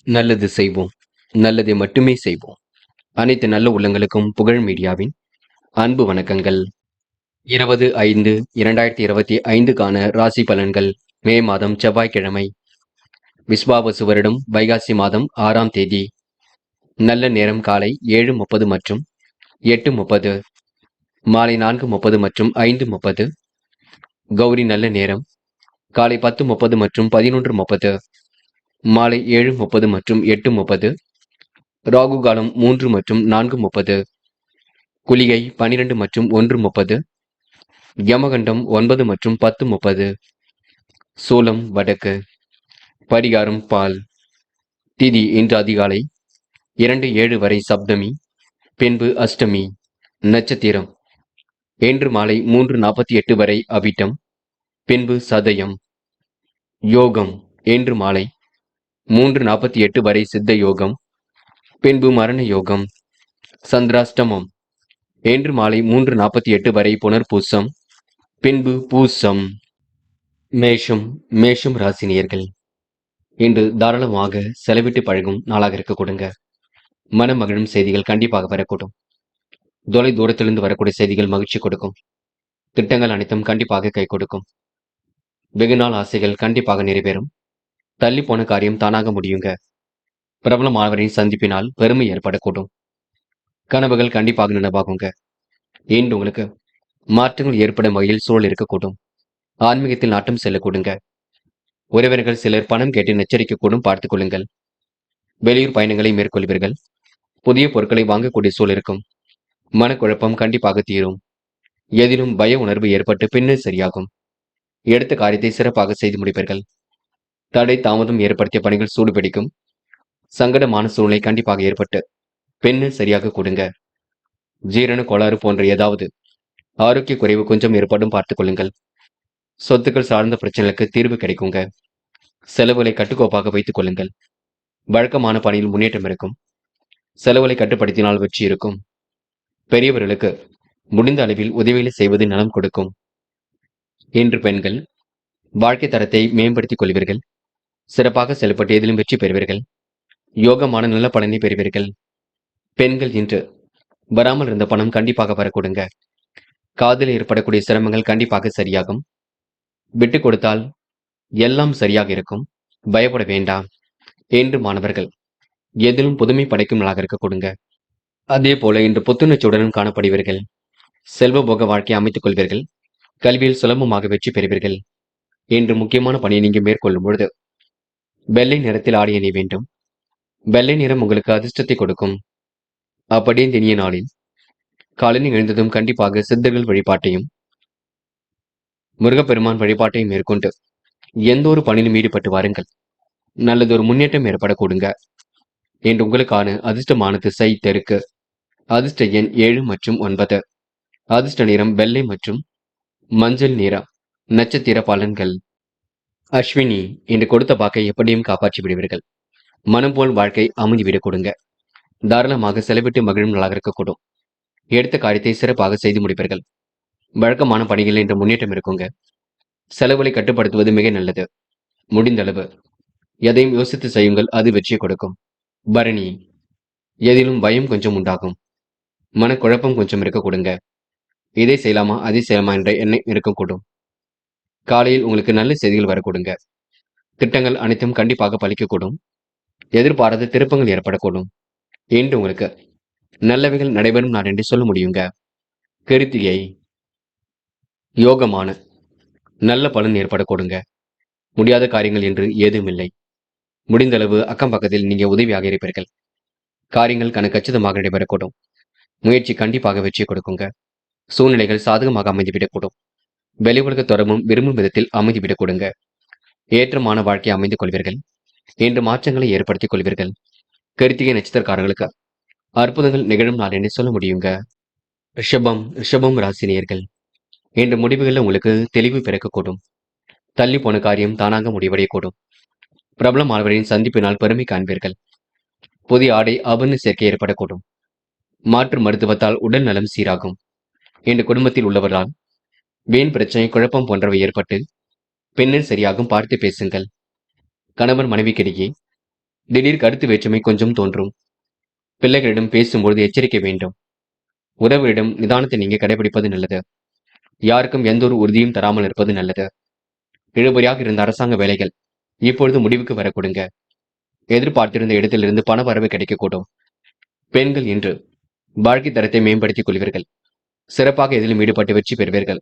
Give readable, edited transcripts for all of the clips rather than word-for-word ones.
நல்லது செய்வோம். நல்லதை மட்டுமே செய்வோம். அனைத்து நல்ல உள்ளங்களுக்கும் புகழ் மீடியாவின் அன்பு வணக்கங்கள். 20/5/2025க்கான ராசி பலன்கள். மே மாதம் செவ்வாய்க்கிழமை. விஸ்வாவசு வருடம் வைகாசி மாதம் 6ஆம் தேதி. நல்ல நேரம் காலை 7:30 மற்றும் 8:30, மாலை 4:30 மற்றும் 5:30. கௌரி நல்ல நேரம் காலை 10:30 மற்றும் 11:30, மாலை 7:30 மற்றும் 8:30. ராகு காலம் 3 மற்றும் 4:30. குளிகை 12 மற்றும் 1:30. யமகண்டம் 9 மற்றும் 10:30. சூலம் வடக்கு. பரிகாரம் பால். திதி இன்று அதிகாலை 2:07 வரை சப்தமி, பின்பு அஷ்டமி. நட்சத்திரம் இன்று மாலை 3:48 வரை அவிட்டம், பின்பு சதயம். யோகம் இன்று மாலை 3:48 வரை சித்த யோகம், பின்பு மரண யோகம். சந்திராஷ்டமம் இன்று மாலை 3:48 வரை புனர்பூசம், பின்பு பூசம். மேஷம் ராசினியர்கள். இன்று தாராளமாக செலவிட்டு பழகும் நாளாக இருக்க கொடுங்க. மனம் மகிழும் செய்திகள் கண்டிப்பாக வரக்கூடும். தொலை தூரத்திலிருந்து வரக்கூடிய செய்திகள் மகிழ்ச்சி கொடுக்கும். திட்டங்கள் அனைத்தும் கண்டிப்பாக கை கொடுக்கும். வெகு நாள் ஆசைகள் கண்டிப்பாக நிறைவேறும். தள்ளி போன காரியம் தானாக முடியுங்க. பிரபலமானவரின் சந்திப்பினால் பெருமை ஏற்படக்கூடும். கனவுகள் கண்டிப்பாக நினைவாகுங்க. இன்று உங்களுக்கு மாற்றங்கள் ஏற்படும் வகையில் சூழல் இருக்கக்கூடும். ஆன்மீகத்தில் நாட்டம் செல்லக்கூடுங்க. உறவினர்கள் சிலர் பணம் கேட்டு எச்சரிக்கக்கூடும், பார்த்துக் கொள்ளுங்கள். வெளியூர் பயணங்களை மேற்கொள்வீர்கள். புதிய பொருட்களை வாங்கக்கூடிய சூழல் இருக்கும். மனக்குழப்பம் கண்டிப்பாக தீரும். எதிலும் பய உணர்வு ஏற்பட்டு பின்னர் சரியாகும். எடுத்த காரியத்தை சிறப்பாக செய்து முடிப்பீர்கள். தடை தாமதம் ஏற்படுத்திய பணிகள் சூடுபிடிக்கும். சங்கடமான சூழ்நிலை கண்டிப்பாக ஏற்பட்டு பின்னர் சரியாக கொடுங்க. ஜீரண கோளாறு போன்ற ஏதாவது ஆரோக்கிய குறைவு கொஞ்சம் ஏற்படும், பார்த்துக் கொள்ளுங்கள். சொத்துக்கள் சார்ந்த பிரச்சனைகளுக்கு தீர்வு கிடைக்குங்க. செலவுகளை கட்டுக்கோப்பாக வைத்துக் கொள்ளுங்கள். வழக்கமான பணியில் முன்னேற்றம் இருக்கும். செலவுகளை கட்டுப்படுத்தினால் வெற்றி இருக்கும். பெரியவர்களுக்கு முடிந்த அளவில் உதவிகளை செய்வது நலம் கொடுக்கும். இன்று பெண்கள் வாழ்க்கை தரத்தை மேம்படுத்திக் கொள்வீர்கள். சிறப்பாக செயல்பட்டு எதிலும் வெற்றி பெறுவீர்கள். யோகமான நல்ல பலனை பெறுவீர்கள். பெண்கள் இன்று வராமல் இருந்த பணம் கண்டிப்பாக வரக்கூடுங்க. காதலில் ஏற்படக்கூடிய சிரமங்கள் கண்டிப்பாக சரியாகும். விட்டு கொடுத்தால் எல்லாம் சரியாக இருக்கும். பயப்பட வேண்டாம். இன்று மாணவர்கள் எதிலும் புதுமை படைக்கும் நாளாக இருக்க கொடுங்க. அதே போல இன்று புத்துணர்ச்சியுடனும் காணப்படுவீர்கள். செல்வ போக வாழ்க்கையை அமைத்துக் கொள்வீர்கள். கல்வியில் சுலபமாக வெற்றி பெறுவீர்கள். இன்று முக்கியமான பணியை நீங்க மேற்கொள்ளும் பொழுது வெள்ளை நிறத்தில் ஆடை அணிய வேண்டும். வெள்ளை நிறம் உங்களுக்கு அதிர்ஷ்டத்தை கொடுக்கும். அப்படியே தினிய நாளில் காலையில் எழுந்ததும் கண்டிப்பாக சித்தர்கள் வழிபாட்டையும் முருகப்பெருமான் வழிபாட்டையும் மேற்கொண்டு எந்த ஒரு பணியிலும் ஈடுபட்டு வாருங்கள். நல்லதொரு முன்னேற்றம் ஏற்படக்கூடுங்க. இன்று உங்களுக்கான அதிர்ஷ்டமான திசை தெற்கு. அதிர்ஷ்ட எண் 7 மற்றும் 9. அதிர்ஷ்ட நிறம் வெள்ளை மற்றும் மஞ்சள் நிறம். நட்சத்திர பலன்கள். அஸ்வினி இன்று கொடுத்த வாக்கை எப்படியும் காப்பாற்றி விடுவீர்கள். மனம் போல் வாழ்க்கை அமைதிவிடக் கொடுங்க. தாராளமாக செலவிட்டு மகிழும் நாளாக இருக்கக்கூடும். எடுத்த காரியத்தை சிறப்பாக செய்து முடிப்பீர்கள். வழக்கமான பணிகள் இன்று முன்னேற்றம் இருக்குங்க. செலவுகளை கட்டுப்படுத்துவது மிக நல்லது. முடிந்தளவு எதையும் யோசித்து செய்யுங்கள், அது வெற்றியை கொடுக்கும். பரணி எதிலும் பயம் கொஞ்சம் உண்டாகும். மனக்குழப்பம் கொஞ்சம் இருக்க கொடுங்க. இதை செய்யலாமா அதை செய்யலாமா என்ற எண்ணம் இருக்கக்கூடும். காலையில் உங்களுக்கு நல்ல செய்திகள் வரக்கூடுங்க. திட்டங்கள் அனைத்தும் கண்டிப்பாக பலிக்கக்கூடும். எதிர்பாராத திருப்பங்கள் ஏற்படக்கூடும். இன்று உங்களுக்கு நல்லவைகள் நடைபெறும் நாள் என்று சொல்ல முடியுங்க. கிருத்திகை யோகமான நல்ல பலன் ஏற்படக்கூடுங்க. முடியாத காரியங்கள் என்று ஏதுமில்லை. முடிந்தளவு அக்கம் பக்கத்தில் நீங்க உதவியாக இருப்பீர்கள். காரியங்கள் கச்சிதமாக நடைபெறக்கூடும். முயற்சி கண்டிப்பாக வெற்றி கொடுக்குங்க. சூழ்நிலைகள் சாதகமாக அமைந்துவிடக்கூடும். வெளி உலக தொடர்பும் விரும்பும் விதத்தில் அமைந்துவிடக் கொடுங்க. ஏற்றமான வாழ்க்கையை அமைந்து கொள்வீர்கள். இன்று மாற்றங்களை ஏற்படுத்திக் கொள்வீர்கள். கிருத்திகை நட்சத்திரக்காரர்களுக்கு அற்புதங்கள் நிகழும் நாள் என்று சொல்ல முடியுங்க. ரிஷபம் ராசினியர்கள். இன்று முடிவுகளில் உங்களுக்கு தெளிவு பிறக்கக்கூடும். தள்ளி போன காரியம் தானாக முடிவடையக்கூடும். பிரபலமானவரின் சந்திப்பினால் பெருமை காண்பீர்கள். புதிய ஆடை ஆபரண சேர்க்கை ஏற்படக்கூடும். மாற்று மருத்துவத்தால் உடல் நலம் சீராகும். இன்று குடும்பத்தில் உள்ளவர்களால் வீண் பிரச்சனை, குழப்பம் போன்றவை ஏற்பட்டு பின்னர் சரியாகும், பார்த்து பேசுங்கள். கணவன் மனைவிக்கிடையே திடீர் கருத்து வேற்றுமை கொஞ்சம் தோன்றும். பிள்ளைகளிடம் பேசும்பொழுது எச்சரிக்கை வேண்டும். உறவுகளிடம் நிதானத்தை நீங்க கடைபிடிப்பது நல்லது. யாருக்கும் எந்த ஒரு உறுதியும் தராமல் இருப்பது நல்லது. இழுபறியாக இருந்த அரசாங்க வேலைகள் இப்பொழுது முடிவுக்கு வர கொடுங்க. எதிர்பார்த்திருந்த இடத்திலிருந்து பண வரவு கிடைக்கக்கூடும். பெண்கள் இன்று வாழ்க்கை தரத்தை மேம்படுத்திக் கொள்வீர்கள். சிறப்பாக எதிலும் ஈடுபட்டு வெற்றி பெறுவீர்கள்.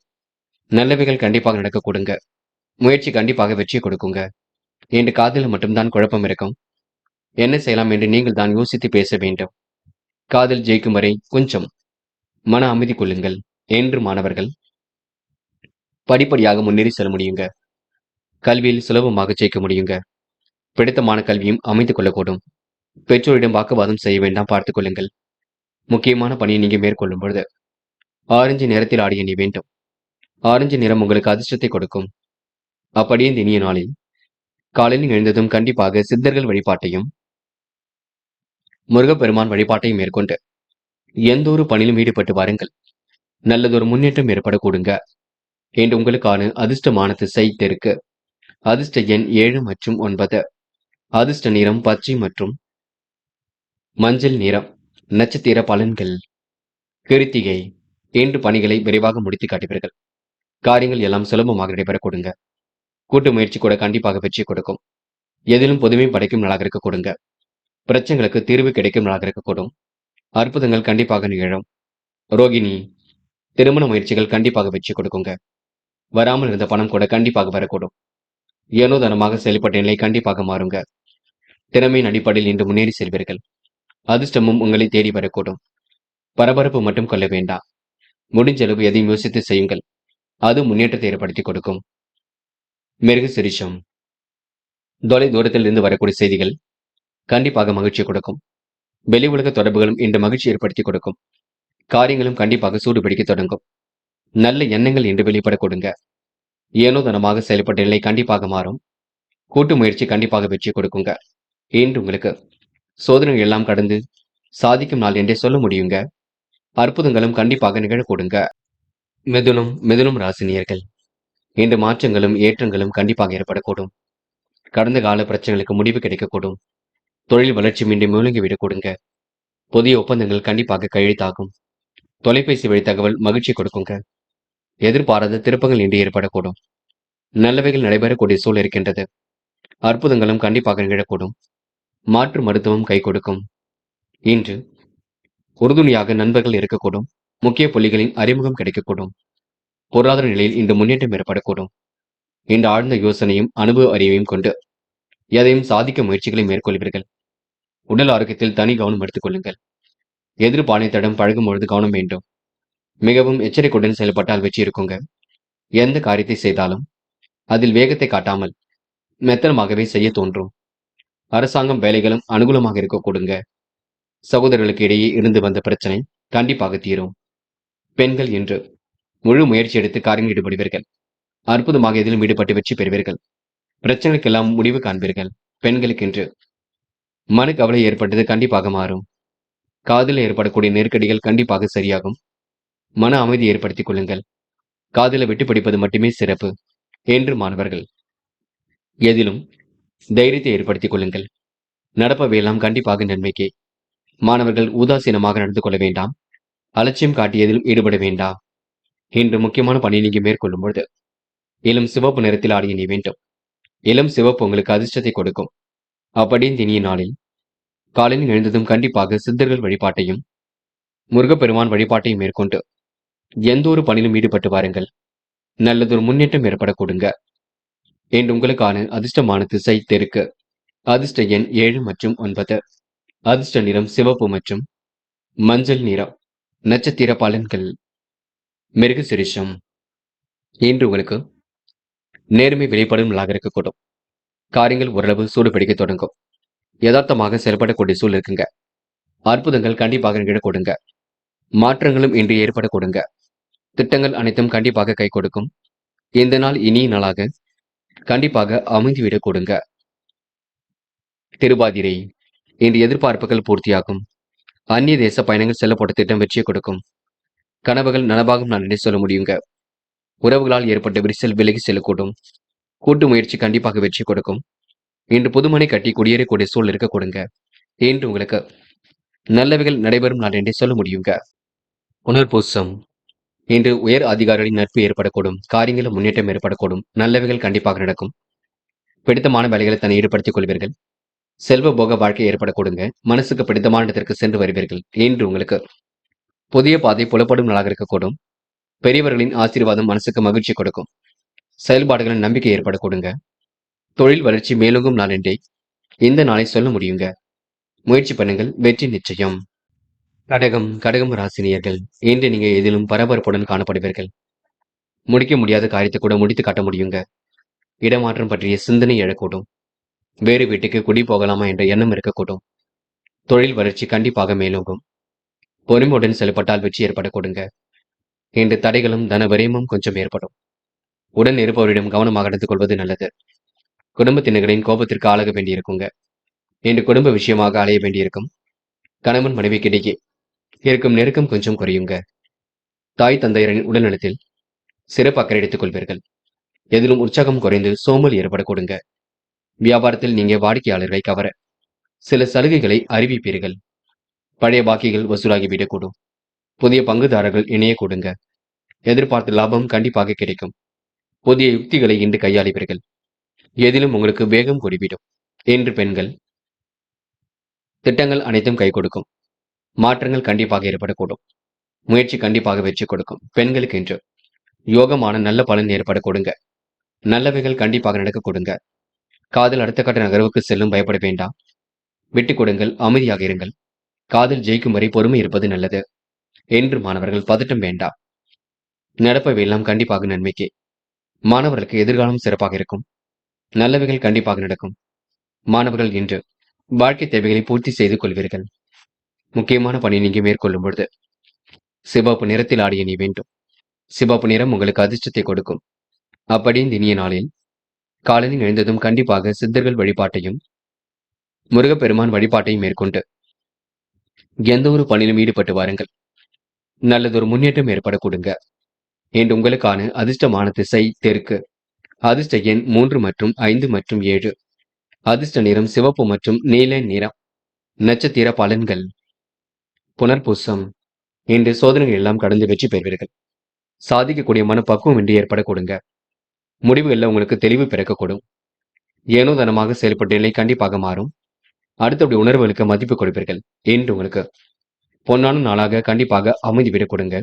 நல்லவைகள் கண்டிப்பாக நடக்க கொடுங்க. முயற்சி கண்டிப்பாக வெற்றி கொடுக்குங்க. என்று காதலில் மட்டும்தான் குழப்பம் இருக்கும். என்ன செய்யலாம் என்று நீங்கள் தான் யோசித்து பேச வேண்டும். காதல் ஜெயிக்கும் வரை கொஞ்சம் மன அமைதி கொள்ளுங்கள் என்று மாணவர்கள் படிப்படியாக முன்னேறி செல்ல முடியுங்க. கல்வியில் சுலபமாக ஜெயிக்க முடியுங்க. பிடித்தமான கல்வியும் அமைத்துக் கொள்ளக்கூடும். பெற்றோரிடம் வாக்குவாதம் செய்ய வேண்டாம், பார்த்துக் கொள்ளுங்கள். முக்கியமான பணியை நீங்க மேற்கொள்ளும் பொழுது ஆரஞ்சு நிறத்தில் ஆடிய நீ வேண்டும். ஆரஞ்சு நிறம் உங்களுக்கு அதிர்ஷ்டத்தை கொடுக்கும். அப்படியே இந்த இனிய நாளில் காலையில் எழுந்ததும் கண்டிப்பாக சித்தர்கள் வழிபாட்டையும் முருகப்பெருமான் வழிபாட்டையும் மேற்கொண்டு எந்த ஒரு பணியிலும் ஈடுபட்டு வாருங்கள். நல்லதொரு முன்னேற்றம் ஏற்படக்கூடுங்க. என்று உங்களுக்கான அதிர்ஷ்டமான திசை தெற்கு. அதிர்ஷ்ட எண் 7 மற்றும் 9. அதிர்ஷ்ட நிறம் பச்சை மற்றும் மஞ்சள் நிறம். நட்சத்திர பலன்கள். கிருத்திகை. இன்று பணிகளை விரைவாக முடித்து காட்டுவீர்கள். காரியங்கள் எல்லாம் சுலபமாக நடைபெற கொடுங்க. கூட்டு முயற்சி கூட கண்டிப்பாக வெற்றி கொடுக்கும். எதிலும் பொதுமை படைக்கும் நாளாக இருக்க கொடுங்க. பிரச்சனைகளுக்கு தீர்வு கிடைக்கும் நாளாக இருக்கக்கூடும். அற்புதங்கள் கண்டிப்பாக நிகழும். ரோகிணி. திருமண முயற்சிகள் கண்டிப்பாக வெற்றி கொடுக்குங்க. வராமல் இருந்த பணம் கூட கண்டிப்பாக வரக்கூடும். ஏனோதனமாக செயல்பட்ட நிலை கண்டிப்பாக மாறுங்க. திறமையின் அடிப்படையில் இன்று முன்னேறி செல்வீர்கள். அதிர்ஷ்டமும் உங்களை தேடி வரக்கூடும். பரபரப்பு மட்டும் கொள்ள வேண்டாம். முடிஞ்ச அளவு எதையும் யோசித்து செய்யுங்கள். அது முன்னேற்றத்தை ஏற்படுத்தி கொடுக்கும். மிருக சிரிஷம். தொலை தூரத்தில் இருந்து வரக்கூடிய செய்திகள் கண்டிப்பாக மகிழ்ச்சி கொடுக்கும். வெளி உலக தொடர்புகளும் இன்று மகிழ்ச்சி ஏற்படுத்தி கொடுக்கும். காரியங்களும் கண்டிப்பாக சூடுபிடிக்க தொடங்கும். நல்ல எண்ணங்கள் இன்று வெளிப்பட கொடுங்க. ஏனோதனமாக செயல்பட்ட நிலை கண்டிப்பாக மாறும். கூட்டு முயற்சி கண்டிப்பாக வெற்றி கொடுக்குங்க. இன்று உங்களுக்கு சோதனைகள் எல்லாம் கடந்து சாதிக்கும் நாள் என்றே சொல்ல முடியுங்க. அற்புதங்களும் கண்டிப்பாக நிகழக்கூடுங்க. மிதுனம் ராசினியர்கள். இன்று மாற்றங்களும் ஏற்றங்களும் கண்டிப்பாக ஏற்படக்கூடும். கடந்த கால பிரச்சனைகளுக்கு முடிவு கிடைக்கக்கூடும். தொழில் வளர்ச்சி மீண்டும் முழங்கிவிடக் கொடுங்க. புதிய ஒப்பந்தங்கள் கண்டிப்பாக கையெழுத்தாகும். தொலைபேசி வழி தகவல் மகிழ்ச்சி கொடுக்குங்க. எதிர்பாராத திருப்பங்கள் இன்று ஏற்படக்கூடும். நல்லவைகள் நடைபெறக்கூடிய சூழல் இருக்கின்றது. அற்புதங்களும் கண்டிப்பாக நிகழக்கூடும். மாற்று மருத்துவம் கை கொடுக்கும். இன்று உறுதுணையாக நண்பர்கள் இருக்கக்கூடும். முக்கிய புள்ளிகளின் அறிமுகம் கிடைக்கக்கூடும். பொருளாதார நிலையில் இன்று முன்னேற்றம் ஏற்படக்கூடும். இந்த ஆழ்ந்த யோசனையும் அனுபவ அறிவையும் கொண்டு எதையும் சாதிக்க முயற்சிகளை மேற்கொள்வீர்கள். உடல் ஆரோக்கியத்தில் தனி கவனம் எடுத்துக் கொள்ளுங்கள். எதிர்பானைத்திடம் பழகும் பொழுது கவனம் வேண்டும். மிகவும் எச்சரிக்கையுடன் செயல்பட்டால் வெற்றி இருக்குங்க. எந்த காரியத்தை செய்தாலும் அதில் வேகத்தை காட்டாமல் மெத்தனமாகவே செய்ய தோன்றும். அரசாங்கம் வேலைகளும் அனுகூலமாக இருக்க கொடுங்க. சகோதரர்களுக்கு இடையே இருந்து வந்த பிரச்சனை கண்டிப்பாக தீரும். பெண்கள் என்று முழு முயற்சி எடுத்து காரியங்கள் ஈடுபடுவீர்கள். அற்புதமாக இதிலும் ஈடுபட்டு வெற்றி பெறுவீர்கள். பிரச்சனைக்கெல்லாம் முடிவு காண்பீர்கள். பெண்களுக்கென்று மனக்கவலை ஏற்பட்டது கண்டிப்பாக மாறும். காதில் ஏற்படக்கூடிய நெருக்கடிகள் கண்டிப்பாக சரியாகும். மன அமைதி ஏற்படுத்திக் கொள்ளுங்கள். காதில விட்டு பிடிப்பது மட்டுமே சிறப்பு என்று மாணவர்கள் எதிலும் தைரியத்தை ஏற்படுத்திக் கொள்ளுங்கள். நடப்பவையெல்லாம் கண்டிப்பாக நன்மைக்கே. மாணவர்கள் உதாசீனமாக நடந்து கொள்ள வேண்டாம். அலட்சியம் காட்டியதிலும் ஈடுபட வேண்டாம். இன்று முக்கியமான பணியை நீங்க மேற்கொள்ளும் பொழுது இளம் சிவப்பு நிறத்தில் ஆடிய நீ வேண்டும். இளம் சிவப்பு உங்களுக்கு அதிர்ஷ்டத்தை கொடுக்கும். அப்படியே இந்த இனிய நாளில் காலையில் எழுந்ததும் கண்டிப்பாக சித்தர்கள் வழிபாட்டையும் முருகப்பெருமான் வழிபாட்டையும் மேற்கொண்டு எந்த ஒரு பணியிலும் ஈடுபட்டு வாருங்கள். நல்லதொரு முன்னேற்றம் ஏற்பட கொடுங்க. என்று உங்களுக்கான அதிர்ஷ்டமான திசை தெற்கு. அதிர்ஷ்ட எண் 7 மற்றும் 9. அதிர்ஷ்ட நிறம் சிவப்பு மற்றும் மஞ்சள் நிறம். நட்சத்திர பலன்கள். மிருக சிரிஷம். இன்று உங்களுக்கு நேர்மை வெளிப்படும் நாளாக இருக்கக்கூடும். காரியங்கள் ஓரளவு சூடு பிடிக்க தொடங்கும். யதார்த்தமாக செயல்படக்கூடிய சூழல் இருக்குங்க. அற்புதங்கள் கண்டிப்பாக நிகழ கொடுங்க. மாற்றங்களும் இன்று ஏற்பட கொடுங்க. திட்டங்கள் அனைத்தும் கண்டிப்பாக கை கொடுக்கும். இந்த நாள் இனிய நாளாக கண்டிப்பாக அமைந்துவிடக் கொடுங்க. திருவாதிரை. இன்று எதிர்பார்ப்புகள் பூர்த்தியாகும். அந்நிய தேச பயணங்கள் செல்லப்பட்ட திட்டம் வெற்றியை கொடுக்கும். கனவுகள் நனவாகும் நான் சொல்ல முடியுங்க. உறவுகளால் ஏற்பட்ட விரிசல் விலகி செல்லக்கூடும். கூட்டு முயற்சி கண்டிப்பாக வெற்றி கொடுக்கும். இன்று புதுமனை கட்டி குடியேறக்கூடிய சூழல் இருக்க கொடுங்க. இன்று உங்களுக்கு நல்லவைகள் நடைபெறும் நாள் என்றே சொல்ல முடியுங்க. புனர்பூசம். இன்று உயர் அதிகாரிகளின் நட்பு ஏற்படக்கூடும். காரியங்களில் முன்னேற்றம் ஏற்படக்கூடும். நல்லவைகள் கண்டிப்பாக நடக்கும். பிடித்தமான வேலைகளை தன்னை ஈடுபடுத்திக் கொள்வீர்கள். செல்வ போக வாழ்க்கை ஏற்படக்கூடுங்க. மனசுக்கு பிடித்தமான இடத்திற்கு சென்று வருவீர்கள். இன்று உங்களுக்கு புதிய பாதை புலப்படும் நாளாக இருக்கக்கூடும். பெரியவர்களின் ஆசீர்வாதம் மனசுக்கு மகிழ்ச்சி கொடுக்கும். செயல்பாடுகளின் நம்பிக்கை ஏற்படக்கூடுங்க. தொழில் வளர்ச்சி மேலோங்கும் நாள் என்றே இந்த நாளை சொல்ல முடியுங்க. முயற்சி பண்ணுங்கள், வெற்றி நிச்சயம். கடகம் ராசினியர்கள். இன்று நீங்க எதிலும் பரபரப்புடன் காணப்படுவீர்கள். முடிக்க முடியாத காரியத்தை கூட முடித்து காட்ட முடியுங்க. இடமாற்றம் பற்றிய சிந்தனை எழக்கூடும். வேறு வீட்டுக்கு குடி போகலாமா என்ற எண்ணம் இருக்கக்கூடும். தொழில் வளர்ச்சி கண்டிப்பாக மேலோங்கும். பொறுமையுடன் செயல்பட்டால் வெற்றி ஏற்படக்கூடுங்க. இன்று தடைகளும் தன விரயமும் கொஞ்சம் ஏற்படும். உடன் இருப்பவரிடம் கவனமாக நடந்து கொள்வது நல்லது. குடும்பத்தினர்களின் கோபத்திற்கு ஆளாக வேண்டியிருக்குங்க. இன்று குடும்ப விஷயமாக அலைய வேண்டியிருக்கும். கணவன் மனைவிக்கிடையே இருக்கும் நெருக்கம் கொஞ்சம் குறையுங்க. தாய் தந்தையரின் உடல்நலத்தில் சிறப்பு அக்கறை எடுத்துக் கொள்வீர்கள். எதிலும் உற்சாகம் குறைந்து சோம்பல் ஏற்படக்கூடுங்க. வியாபாரத்தில் நீங்க வாடிக்கையாளர்களை கவர சில சலுகைகளை அறிவிப்பீர்கள். பழைய பாக்கிகள் வசூலாகிவிடக்கூடும். புதிய பங்குதாரர்கள் இணையக்கூடுங்க. எதிர்பார்த்த லாபம் கண்டிப்பாக கிடைக்கும். புதிய யுக்திகளை இன்று கையாளுவீர்கள். எதிலும் உங்களுக்கு வேகம் கூடிவிடும். இன்று பெண்கள் திட்டங்கள் அனைத்தும் கை கொடுக்கும். மாற்றங்கள் கண்டிப்பாக ஏற்படக்கூடும். முயற்சி கண்டிப்பாக வெற்றி கொடுக்கும். பெண்களுக்கு இன்று யோகமான நல்ல பலன் ஏற்பட கொடுங்க. நல்லவைகள் கண்டிப்பாக நடக்க கொடுங்க. காதல் அடுத்த கட்ட நகர்வுக்கு செல்லும் பயப்பட வேண்டாம். விட்டுக் கொடுங்கள், அமைதியாக இருங்கள். காதல் ஜெயிக்கும் வரை பொறுமை இருப்பது நல்லது. என்று மாணவர்கள் பதட்டம் வேண்டாம். நடப்பவையெல்லாம் கண்டிப்பாக நன்மைக்கே. மாணவர்களுக்கு எதிர்காலம் சிறப்பாக இருக்கும். நல்லவைகள் கண்டிப்பாக நடக்கும். மாணவர்கள் இன்று வாழ்க்கை தேவைகளை பூர்த்தி செய்து கொள்வீர்கள். முக்கியமான பணி நீங்க மேற்கொள்ளும் பொழுது சிவப்பு நிறத்தில் ஆடிய நீ வேண்டும். சிவப்பு நிறம் உங்களுக்கு அதிர்ஷ்டத்தை கொடுக்கும். அப்படி இந்த இனிய நாளில் காலையில் எழுந்ததும் கண்டிப்பாக சித்தர்கள் வழிபாட்டையும் முருகப்பெருமான் வழிபாட்டையும் மேற்கொண்டு எந்த ஒரு பணியிலும் ஈடுபட்டு வாருங்கள். நல்லதொரு முன்னேற்றம் ஏற்பட கொடுங்க. என்று உங்களுக்கான அதிர்ஷ்டமான திசை தெற்கு. அதிர்ஷ்ட எண் 3 மற்றும் 5 மற்றும் 7. அதிர்ஷ்ட நிறம் சிவப்பு மற்றும் நீல நிறம். நட்சத்திர பலன்கள். புனர்பூசம். இன்று சோதனைகள் எல்லாம் கடந்து வெற்றி பெறுவீர்கள். சாதிக்கக்கூடிய மனப்பக்குவம் இன்று ஏற்பட கொடுங்க. முடிவுகளில் உங்களுக்கு தெளிவு பிறக்கக்கூடும். ஏனோ தனமாக செயல்பட்ட நிலை கண்டிப்பாக மாறும். அடுத்தபடி உணர்வுகளுக்கு மதிப்பு கொடுப்பீர்கள். என்று உங்களுக்கு பொன்னான நாளாக கண்டிப்பாக அமைதி விட கொடுங்க.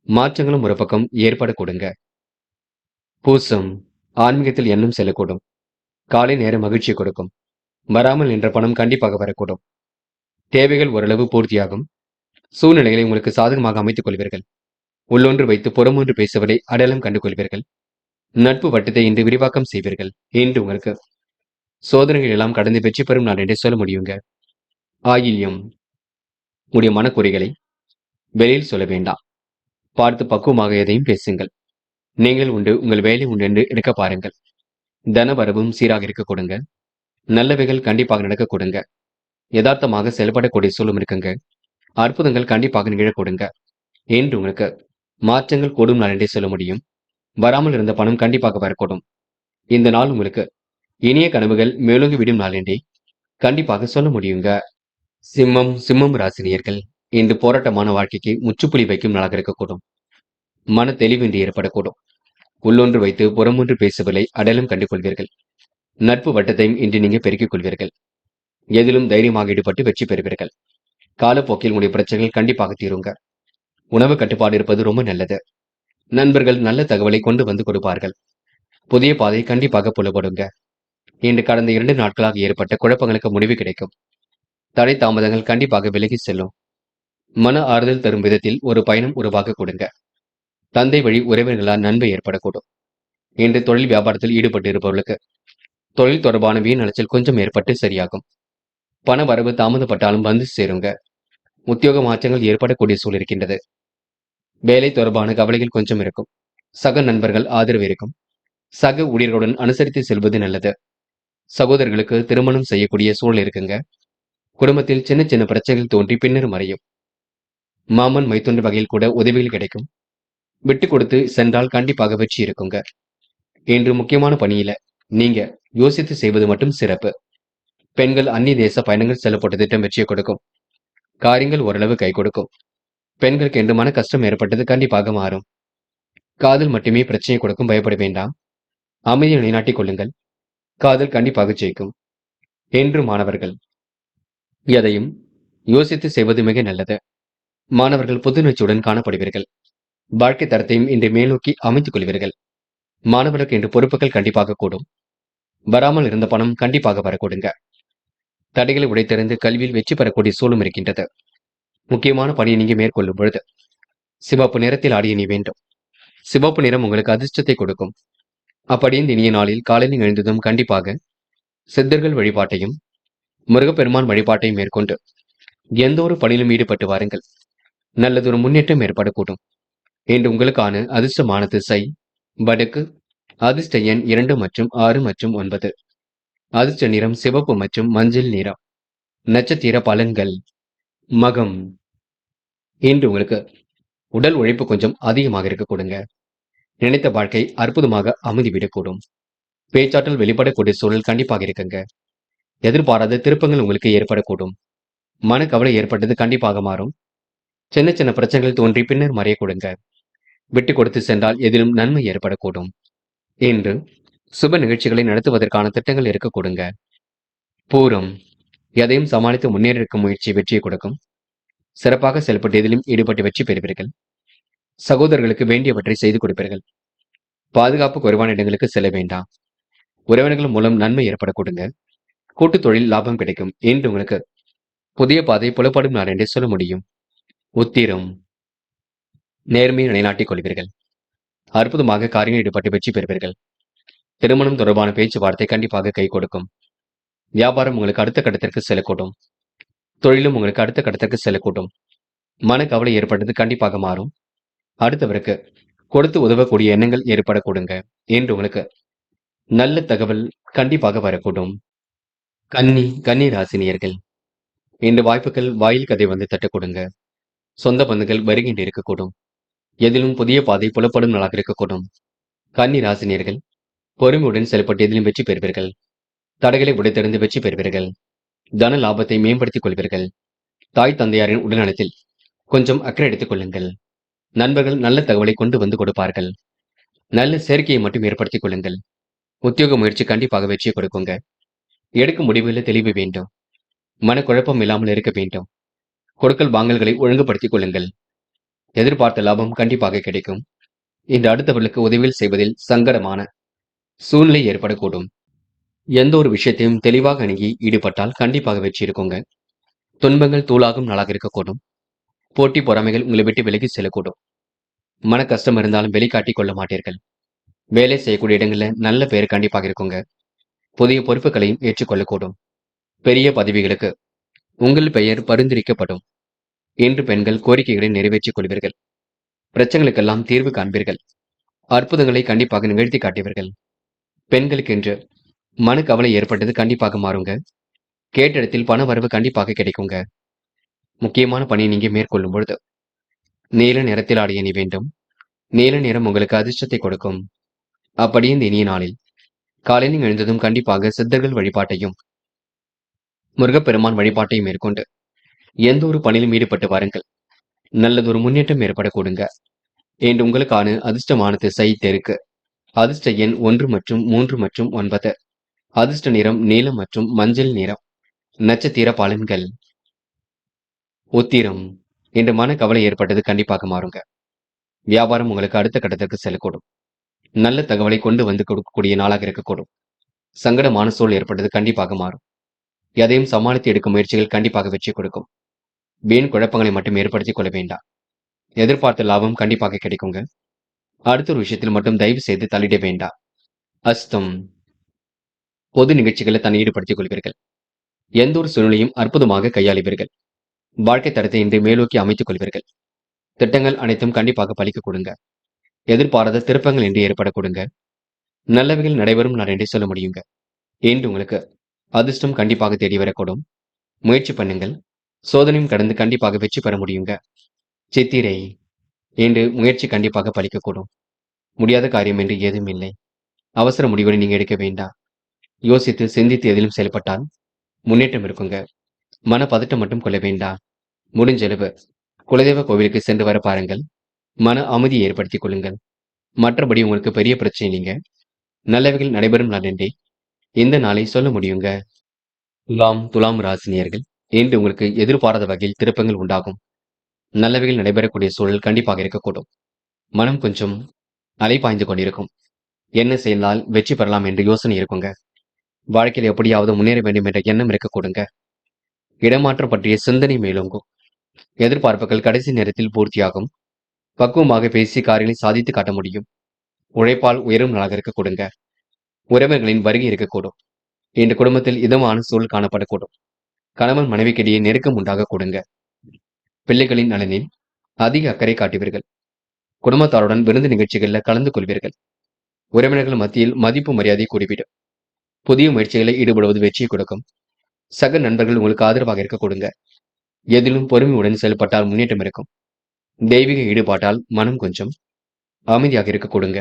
மாற்றங்களும் ஒரு பக்கம் ஏற்பட கொடுங்க. பூசம். ஆன்மீகத்தில் எண்ணம் செல்லக்கூடும். காலை நேர மகிழ்ச்சி கொடுக்கும். வராமல் நின்ற பணம் கண்டிப்பாக வரக்கூடும். தேவைகள் ஓரளவு பூர்த்தியாகும். சூழ்நிலைகளை உங்களுக்கு சாதகமாக அமைத்துக் கொள்வீர்கள். உள்ளொன்று வைத்து புறமொன்று பேசுவதை அடையாளம் கண்டு கொள்வீர்கள். நட்பு வட்டத்தை இன்று விரிவாக்கம் செய்வீர்கள். இன்று உங்களுக்கு சோதனைகள் எல்லாம் கடந்து வெற்றி பெறும் நாள் என்றே சொல்ல முடியுங்க. ஆயில்யம். உடைய மனக்குறைகளை வெளியில் சொல்ல வேண்டாம். பார்த்து பக்குவமாக எதையும் பேசுங்கள். நீங்கள் உண்டு, உங்கள் வேலை உண்டு என்று இருக்க பாருங்கள். தன வரவும் சீராக இருக்க கொடுங்க. நல்லவைகள் கண்டிப்பாக நடக்க கொடுங்க. யதார்த்தமாக செயல்படக்கூடிய சூழலும் இருக்குங்க. அற்புதங்கள் கண்டிப்பாக நிகழ கொடுங்க. என்று உங்களுக்கு மாற்றங்கள் கூடும் நாள் என்றே சொல்ல முடியும். வராமல் இருந்த பணம் கண்டிப்பாக வரக்கூடும். இந்த நாள் உங்களுக்கு இனிய கனவுகள் மேலோங்கி விடும் நாள் என்றே கண்டிப்பாக சொல்ல முடியுங்க. சிம்மம் ராசினியர்கள். இன்று போராட்டமான வாழ்க்கைக்கு முற்றுப்புள்ளி வைக்கும் நாளாக இருக்கக்கூடும். மன தெளிவின்றி ஏற்படக்கூடும். உள்ளொன்று வைத்து புறமொன்று பேசுவதை அடையாளம் கண்டு கொள்வீர்கள். நட்பு வட்டத்தையும் இன்று நீங்க பெருக்கிக் கொள்வீர்கள். எதிலும் தைரியமாக ஈடுபட்டு வெற்றி பெறுவீர்கள். காலப்போக்கில் உடைய பிரச்சனைகள் கண்டிப்பாக தீருங்க. உணவு கட்டுப்பாடு இருப்பது ரொம்ப நல்லது. நண்பர்கள் நல்ல தகவலை கொண்டு வந்து கொடுப்பார்கள். புதிய பாதை கண்டிப்பாக புலப்படுங்க. இன்று கடந்த 2 நாட்களாக ஏற்பட்ட குழப்பங்களுக்கு முடிவு கிடைக்கும். தடை தாமதங்கள் கண்டிப்பாக விலகி செல்லும். மன ஆறுதல் தரும் விதத்தில் ஒரு பயணம் உருவாக்க கொடுங்க. தந்தை வழி உறவினர்களால் நன்மை ஏற்படக்கூடும். இன்று தொழில் வியாபாரத்தில் ஈடுபட்டு இருப்பவர்களுக்கு தொழில் தொடர்பான வீண் அலைச்சல் கொஞ்சம் ஏற்பட்டு சரியாகும். பண வரவு தாமதப்பட்டாலும் வந்து சேருங்க. உத்தியோக மாற்றங்கள் ஏற்படக்கூடிய சூழல் இருக்கின்றது. வேலை தொடர்பான கவலைகள் கொஞ்சம் இருக்கும். சக நண்பர்கள் ஆதரவு இருக்கும். சக ஊழியர்களுடன் அனுசரித்து செல்வது நல்லது. சகோதரர்களுக்கு திருமணம் செய்யக்கூடிய சூழல் இருக்குங்க. குடும்பத்தில் சின்ன சின்ன பிரச்சனைகள் தோன்றி பின்னர் மறையும். மாமன் மைத்துன்ற வகையில் கூட உதவிகள் கிடைக்கும். விட்டு கொடுத்து சென்றால் கண்டிப்பாக வெற்றி இருக்குங்க. இன்று முக்கியமான பணியில நீங்க யோசித்து செய்வது மட்டும் சிறப்பு. பெண்கள் அந்நிய தேச பயணங்கள் செல்லப்பட்ட திட்டம் வெற்றியை கொடுக்கும். காரியங்கள் ஓரளவு கை கொடுக்கும். பெண்களுக்கு என்று மன கஷ்டம் ஏற்பட்டது கண்டிப்பாக மாறும். காதல் மட்டுமே பிரச்சனை கொடுக்கும், பயப்பட வேண்டாம். அமைதியை நிலைநாட்டிக் கொள்ளுங்கள். காதல் கண்டிப்பாக ஜெயிக்கும். என்று மாணவர்கள் எதையும் யோசித்து செய்வது மிக நல்லது. மாணவர்கள் புத்துணர்ச்சியுடன் காணப்படுவீர்கள். வாழ்க்கை தரத்தையும் இன்று மேல்நோக்கி அமைத்துக் கொள்வீர்கள். மாணவர்களுக்கு இன்று பொறுப்புகள் கண்டிப்பாக கூடும். வராமல் இருந்த பணம் கண்டிப்பாக வரக்கூடுங்க. தடைகளை உடைத்தெறிந்து கல்வியில் வெற்றி பெறக்கூடிய சூழலும் இருக்கின்றது. முக்கியமான பணியை நீங்க மேற்கொள்ளும் பொழுது சிவப்பு நிறத்தில் ஆடிய நீ வேண்டும். சிவப்பு நிறம் உங்களுக்கு அதிர்ஷ்டத்தை கொடுக்கும். அப்படி இந்த இனிய நாளில் காலையில் எழுந்ததும் கண்டிப்பாக சித்தர்கள் வழிபாட்டையும் முருகப்பெருமான் வழிபாட்டையும் மேற்கொண்டு எந்த ஒரு பணியிலும் ஈடுபட்டு வாருங்கள். நல்லதொரு முன்னேற்றம் ஏற்படக்கூடும். இன்று உங்களுக்கான அதிர்ஷ்டமான திசை வடக்கு. அதிர்ஷ்ட எண் 2 மற்றும் 6 மற்றும் 9. அதிர்ஷ்ட நிறம் சிவப்பு மற்றும் மஞ்சள் நிறம். நட்சத்திர பலன்கள். மகம். இன்று உங்களுக்கு உடல் உழைப்பு கொஞ்சம் அதிகமாக இருக்க கொடுங்க. நினைத்த வாழ்க்கை அற்புதமாக அமைதிவிடக்கூடும். பேச்சாற்றல் வெளிப்படக்கூடிய சூழல் கண்டிப்பாக இருக்குங்க. எதிர்பாராத திருப்பங்கள் உங்களுக்கு ஏற்படக்கூடும். மனக்கவலை ஏற்பட்டது கண்டிப்பாக மாறும். சின்ன சின்ன பிரச்சனைகள் தோன்றி பின்னர் மறைய கொடுங்க. விட்டு கொடுத்து சென்றால் எதிலும் நன்மை ஏற்படக்கூடும். இன்று சுப நிகழ்ச்சிகளை நடத்துவதற்கான திட்டங்கள் இருக்க கொடுங்க. பூரம். எதையும் சமாளித்து முன்னேறிருக்கும் முயற்சி வெற்றியை கொடுக்கும். சிறப்பாக செயல்பட்டு எதிலும் ஈடுபட்டு வெற்றி பெறுவீர்கள். சகோதரர்களுக்கு வேண்டியவற்றை செய்து கொடுப்பீர்கள். பாதுகாப்பு குறைவான இடங்களுக்கு செல்ல வேண்டாம். உறவினர்கள் மூலம் நன்மை ஏற்பட கொடுங்க. கூட்டு தொழில் லாபம் கிடைக்கும். என்று உங்களுக்கு புதிய பாதை புலப்படும் நாள் என்றே சொல்ல முடியும். உத்திரம். நேர்மையை நிலைநாட்டிக் கொள்வீர்கள். அற்புதமாக காரியங்கள் ஈடுபட்டு வெற்றி பெறுவீர்கள். திருமணம் தொடர்பான பேச்சுவார்த்தை கண்டிப்பாக கை கொடுக்கும். வியாபாரம் உங்களுக்கு அடுத்த கட்டத்திற்கு செல்லக்கூடும். தொழிலும் உங்களுக்கு அடுத்த கட்டத்திற்கு செல்லக்கூடும். மனக்கவலை ஏற்பட்டது கண்டிப்பாக மாறும். அடுத்தவருக்கு கொடுத்து உதவக்கூடிய எண்ணங்கள் ஏற்படக்கூடுங்க. என்று உங்களுக்கு நல்ல தகவல் கண்டிப்பாக வரக்கூடும். கன்னி ராசினியர்கள். இந்த வாய்ப்புகள் வாயில் கதை வந்து தட்டக் கொடுங்க. சொந்த பந்துகள் வருகின்ற இருக்கக்கூடும். எதிலும் புதிய பாதை புலப்படும் நாளாக இருக்கக்கூடும். கன்னி ராசினியர்கள் பொறுமையுடன் செயல்பட்டு எதிலும் வெற்றி பெறுவீர்கள். தடைகளை உடைத்தெறிந்து வெற்றி பெறுவீர்கள். தன லாபத்தை மேம்படுத்திக் கொள்வீர்கள். தாய் தந்தையாரின் உடல்நலத்தில் கொஞ்சம் அக்கறை எடுத்துக் கொள்ளுங்கள். நண்பர்கள் நல்ல தகவலை கொண்டு வந்து கொடுப்பார்கள். நல்ல சேர்க்கையை மட்டும் ஏற்படுத்திக் கொள்ளுங்கள். உத்தியோக முயற்சி கண்டிப்பாக வெற்றியை கொடுக்குங்க. எடுக்கும் முடிவுகளில் தெளிவு வேண்டும். மனக்குழப்பம் இல்லாமல் இருக்க வேண்டும். கொடுக்கல் வாங்கல்களை ஒழுங்குபடுத்திக் கொள்ளுங்கள். எதிர்பார்த்த லாபம் கண்டிப்பாக கிடைக்கும். இந்த அடுத்தவர்களுக்கு உதவியில் செய்வதில் சங்கடமான சூழ்நிலை ஏற்படக்கூடும். எந்த ஒரு விஷயத்தையும் தெளிவாக அணுகி ஈடுபட்டால் கண்டிப்பாக வெற்றி இருக்குங்க. துன்பங்கள் தூளாகும் நாளாக இருக்கக்கூடும். போட்டி பொறாமைகள் உங்களை விட்டு விலகி செல்லக்கூடும். மன கஷ்டம் இருந்தாலும் வெளிக்காட்டிக் கொள்ள மாட்டீர்கள். வேலை செய்யக்கூடிய இடங்கள்ல நல்ல பெயர் கண்டிப்பாக இருக்குங்க. புதிய பொறுப்புகளையும் ஏற்றுக்கொள்ளக்கூடும். பெரிய பதவிகளுக்கு உங்கள் பெயர் பரிந்துரைக்கப்படும். இன்று பெண்கள் கோரிக்கைகளை நிறைவேற்றிக் கொள்வீர்கள். பிரச்சனைகளுக்கெல்லாம் தீர்வு காண்பீர்கள். அற்புதங்களை கண்டிப்பாக நிகழ்த்தி காட்டுவீர்கள். பெண்களுக்கு என்று மனக்கவலை ஏற்பட்டது கண்டிப்பாக மாறுங்க. கேட்ட இடத்தில் பண வரவு கண்டிப்பாக கிடைக்குங்க. முக்கியமான பணியை நீங்க மேற்கொள்ளும் பொழுது நீல நிறத்தில் ஆடிய நீ வேண்டும். நீல நிறம் உங்களுக்கு அதிர்ஷ்டத்தை கொடுக்கும். அப்படியே இந்த இனிய நாளில் காலையில் எழுந்ததும் கண்டிப்பாக சித்தர்கள் வழிபாட்டையும் முருகப்பெருமான் வழிபாட்டையும் மேற்கொண்டு எந்த ஒரு பணியிலும் ஈடுபட்டு வாருங்கள். நல்லதொரு முன்னேற்றம் ஏற்படக்கூடுங்க. என்று உங்களுக்கான அதிர்ஷ்டமான திசை தெற்கு. அதிர்ஷ்ட எண் 1 மற்றும் 3 மற்றும் 9. அதிர்ஷ்ட நிறம் நீலம் மற்றும் மஞ்சள் நிறம். நட்சத்திர பலன்கள். உத்திரம். இன்று மனக்கவலை ஏற்பட்டது கண்டிப்பாக மாறுங்க. வியாபாரம் உங்களுக்கு அடுத்த கட்டத்திற்கு செல்லக்கூடும். நல்ல தகவலை கொண்டு வந்து கொடுக்கக்கூடிய நாளாக இருக்கக்கூடும். சங்கடமான சூழல் ஏற்பட்டது கண்டிப்பாக மாறும். எதையும் சமாளித்து எடுக்கும் முயற்சிகள் கண்டிப்பாக வெற்றி கொடுக்கும். வீண் குழப்பங்களை மட்டும் ஏற்படுத்திக் கொள்ள வேண்டாம். எதிர்பார்த்த லாபம் கண்டிப்பாக கிடைக்குங்க. அடுத்த ஒரு விஷயத்தில் மட்டும் தயவு செய்து தலையிட வேண்டாம். அஸ்தம். பொது நிகழ்ச்சிகளை தன்னை ஈடுபடுத்திக் கொள்வீர்கள். எந்த ஒரு சூழ்நிலையும் அற்புதமாக கையாளுவீர்கள். வாழ்க்கை தரத்தை இன்று மேலோக்கி அமைத்துக் கொள்வீர்கள். திட்டங்கள் அனைத்தும் கண்டிப்பாக பலிக்க கொடுங்க. எதிர்பாராத திருப்பங்கள் என்று ஏற்பட கொடுங்க. நல்லவைகள் நடைபெறும் நான் என்றே சொல்ல முடியுங்க. என்று உங்களுக்கு அதிர்ஷ்டம் கண்டிப்பாக தேடி வரக்கூடும். முயற்சி பண்ணுங்கள். சோதனையும் கடந்து கண்டிப்பாக வெற்றி பெற முடியுங்க. சித்திரை. என்று முயற்சி கண்டிப்பாக பலிக்கக்கூடும். முடியாத காரியம் என்று ஏதும் இல்லை. அவசர முடிவுகளை நீங்க எடுக்க வேண்டாம். யோசித்து சிந்தித்து எதிலும் செயல்பட்டால் முன்னேற்றம் இருக்குங்க. மனப்பதட்டம் மட்டும் கொள்ள வேண்டாம். முடிஞ்ச அளவு குலதெய்வ கோவிலுக்கு சென்று வர பாருங்கள். மன அமைதியை ஏற்படுத்திக் கொள்ளுங்கள். மற்றபடி உங்களுக்கு பெரிய பிரச்சனை இல்லைங்க. நல்லவைகள் நடைபெறும் நாளென்றே இந்த நாளை சொல்ல முடியுங்க. துலாம் ராசினியர்கள். இன்று உங்களுக்கு எதிர்பாராத வகையில் திருப்பங்கள் உண்டாகும். நல்லவைகள் நடைபெறக்கூடிய சூழல் கண்டிப்பாக இருக்கக்கூடும். மனம் கொஞ்சம் அலைபாய்ந்து கொண்டிருக்கும். என்ன செய்தால் வெற்றி பெறலாம் என்று யோசனை இருக்குங்க. வாழ்க்கையில் எப்படியாவது முன்னேற வேண்டும் என்ற எண்ணம் இருக்கக்கூடுங்க. இடமாற்றம் பற்றிய சிந்தனை மேலோங்கும். எதிர்பார்ப்புகள் கடைசி நேரத்தில் பூர்த்தியாகும். பக்குவமாக பேசி காரியங்களை சாதித்து காட்ட முடியும். உழைப்பால் உயரும் நாளாக இருக்க கொடுங்க. உறவுகளின் வருகை இருக்கக்கூடும். இன்று குடும்பத்தில் இதமான சூழல் காணப்படக்கூடும். கணவன் மனைவிக்கிடையே நெருக்கம் உண்டாக கொடுங்க. பிள்ளைகளின் நலனில் அதிக அக்கறை காட்டுவீர்கள். குடும்பத்தாருடன் விருந்து நிகழ்ச்சிகளில் கலந்து கொள்வீர்கள். உறவினர்கள் மத்தியில் மதிப்பு மரியாதை கூடிவிடும். புதிய முயற்சிகளில் ஈடுபடுவது வெற்றியை கொடுக்கும். சக நண்பர்கள் உங்களுக்கு ஆதரவாக இருக்க கொடுங்க. எதிலும் பொறுமையுடன் செயல்பட்டால் முன்னேற்றம் இருக்கும். தெய்வீக ஈடுபாட்டால் மனம் கொஞ்சம் அமைதியாக இருக்க கொடுங்க.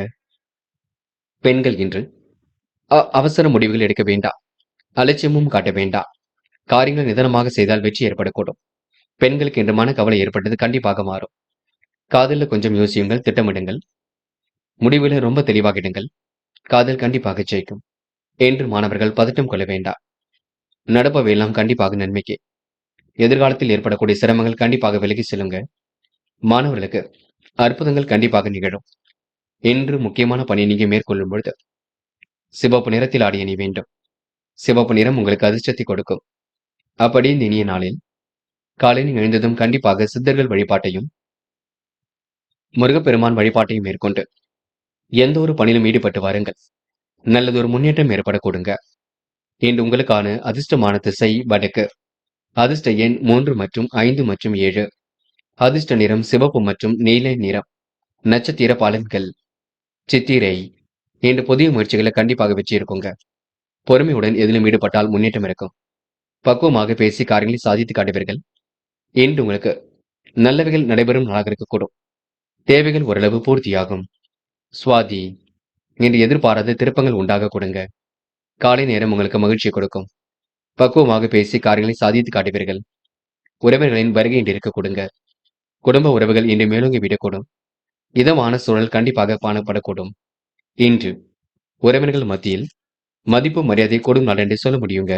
பெண்கள் இன்று அவசர முடிவுகள் எடுக்க வேண்டாம். அலட்சியமும் காட்ட வேண்டாம். காரியங்கள் நிதானமாக செய்தால் வெற்றி ஏற்படக்கூடும். பெண்களுக்கு இன்று மனக்கவலை ஏற்பட்டது கண்டிப்பாக மாறும். காதலில் கொஞ்சம் யோசியுங்கள், திட்டமிடுங்கள். முடிவுகளை ரொம்ப தெளிவாகிடுங்கள். காதல் கண்டிப்பாக ஜெயிக்கும். என்று மாணவர்கள் பதட்டம் கொள்ள வேண்டாம். நடப்பவையெல்லாம் கண்டிப்பாக நன்மைக்கு. எதிர்காலத்தில் ஏற்படக்கூடிய சிரமங்கள் கண்டிப்பாக விலகி செல்லுங்க. மாணவர்களுக்கு அற்புதங்கள் கண்டிப்பாக நிகழும். இன்று முக்கியமான பணி நீங்க மேற்கொள்ளும் பொழுது சிவப்பு நிறத்தில் ஆடிய நீ வேண்டும். சிவப்பு நிறம் உங்களுக்கு அதிர்ஷ்டத்தை கொடுக்கும். அப்படி இந்த இனிய நாளில் காலையில் எழுந்ததும் கண்டிப்பாக சித்தர்கள் வழிபாட்டையும் முருகப்பெருமான் வழிபாட்டையும் மேற்கொண்டு எந்த ஒரு பணியிலும் ஈடுபட்டு வாருங்கள். நல்லதொரு முன்னேற்றம் ஏற்பட கொடுங்க. இன்று உங்களுக்கான அதிர்ஷ்டமான திசை வடக்கு. அதிர்ஷ்ட எண் 3 மற்றும் 5 மற்றும் 7. அதிர்ஷ்ட நிறம் சிவப்பு மற்றும் நீல நிறம். நட்சத்திர பலன்கள். சித்திரை. இன்று புதிய முயற்சிகளை கண்டிப்பாக வெற்றி இருக்குங்க. பொறுமையுடன் எதிலும் ஈடுபட்டால் முன்னேற்றம் இருக்கும். பக்குவமாக பேசி காரியங்களை சாதித்து காட்டுவீர்கள். இன்று உங்களுக்கு நல்லவைகள் நடைபெறும் நாளாக இருக்கக்கூடும். தேவைகள் ஓரளவு பூர்த்தியாகும். சுவாதி. இன்று எதிர்பாராத திருப்பங்கள் உண்டாக கொடுங்க. காலை நேரம் உங்களுக்கு மகிழ்ச்சியை கொடுக்கும். பக்குவமாக பேசி காரியங்களை சாதித்து காட்டுவீர்கள். உறவினர்களின் வருகை இன்று இருக்க கொடுங்க. குடும்ப உறவுகள் இன்று மேலோங்கி விடக்கூடும். இதமான சூழல் கண்டிப்பாக காணப்படக்கூடும். இன்று உறவினர்கள் மத்தியில் மதிப்பு மரியாதை கூடும் நாள் என்று சொல்ல முடியுங்க.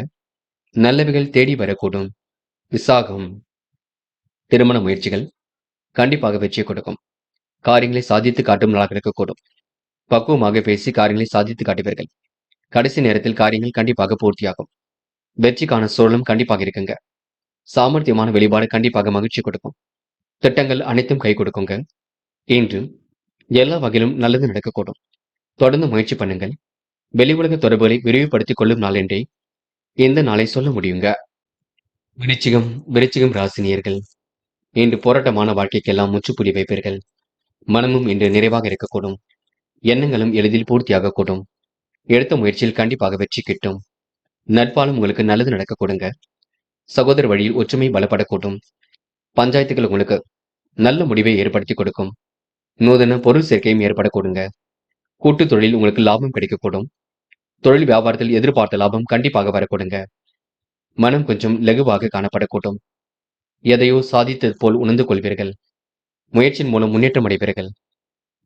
நல்லவைகள் தேடி வரக்கூடும். விசாகம். திருமண முயற்சிகள் கண்டிப்பாக வெற்றியை கொடுக்கும். காரியங்களை சாதித்து காட்டும் நாளாக இருக்கக்கூடும். பக்குவமாக பேசி காரியங்களை சாதித்து காட்டுவீர்கள். கடைசி நேரத்தில் காரியங்கள் கண்டிப்பாக பூர்த்தியாகும். வெற்றிக்கான சூழலும் கண்டிப்பாக இருக்குங்க. சாமர்த்தியமான வெளிப்பாடு கண்டிப்பாக மகிழ்ச்சி கொடுக்கும். திட்டங்கள் அனைத்தும் கை கொடுக்குங்க. இன்று எல்லா வகையிலும் நல்லது நடக்கக்கூடும். தொடர்ந்து முயற்சி பண்ணுங்கள். வெளி உலக தொடர்புகளை விரிவுபடுத்திக் கொள்ளும் நாள் என்றே இந்த நாளை சொல்ல முடியுங்க. விருச்சிகம் ராசினியர்கள். இன்று போராட்டமான வாழ்க்கைக்கெல்லாம் முற்றுப்புள்ளி வைப்பீர்கள். மனமும் இன்று நிறைவாக இருக்கக்கூடும். எண்ணங்களும் எளிதில் பூர்த்தியாகக்கூடும். எடுத்த முயற்சியில் கண்டிப்பாக வெற்றி கிட்டும். நட்பாலும் உங்களுக்கு நல்லது நடக்க கொடுங்க. சகோதர வழியில் ஒற்றுமை பலப்படக்கூடும். பஞ்சாயத்துகள் உங்களுக்கு நல்ல முடிவை ஏற்படுத்தி கொடுக்கும். நூதன பொருள் சேர்க்கையும் ஏற்பட கொடுங்க. கூட்டு தொழில் உங்களுக்கு லாபம் கிடைக்கக்கூடும். தொழில் வியாபாரத்தில் எதிர்பார்த்த லாபம் கண்டிப்பாக வரக்கூடுங்க. மனம் கொஞ்சம் லகுவாக காணப்படக்கூடும். எதையோ சாதித்தது போல் உணர்ந்து கொள்வீர்கள். முயற்சியின் மூலம் முன்னேற்றம் அடைவீர்கள்.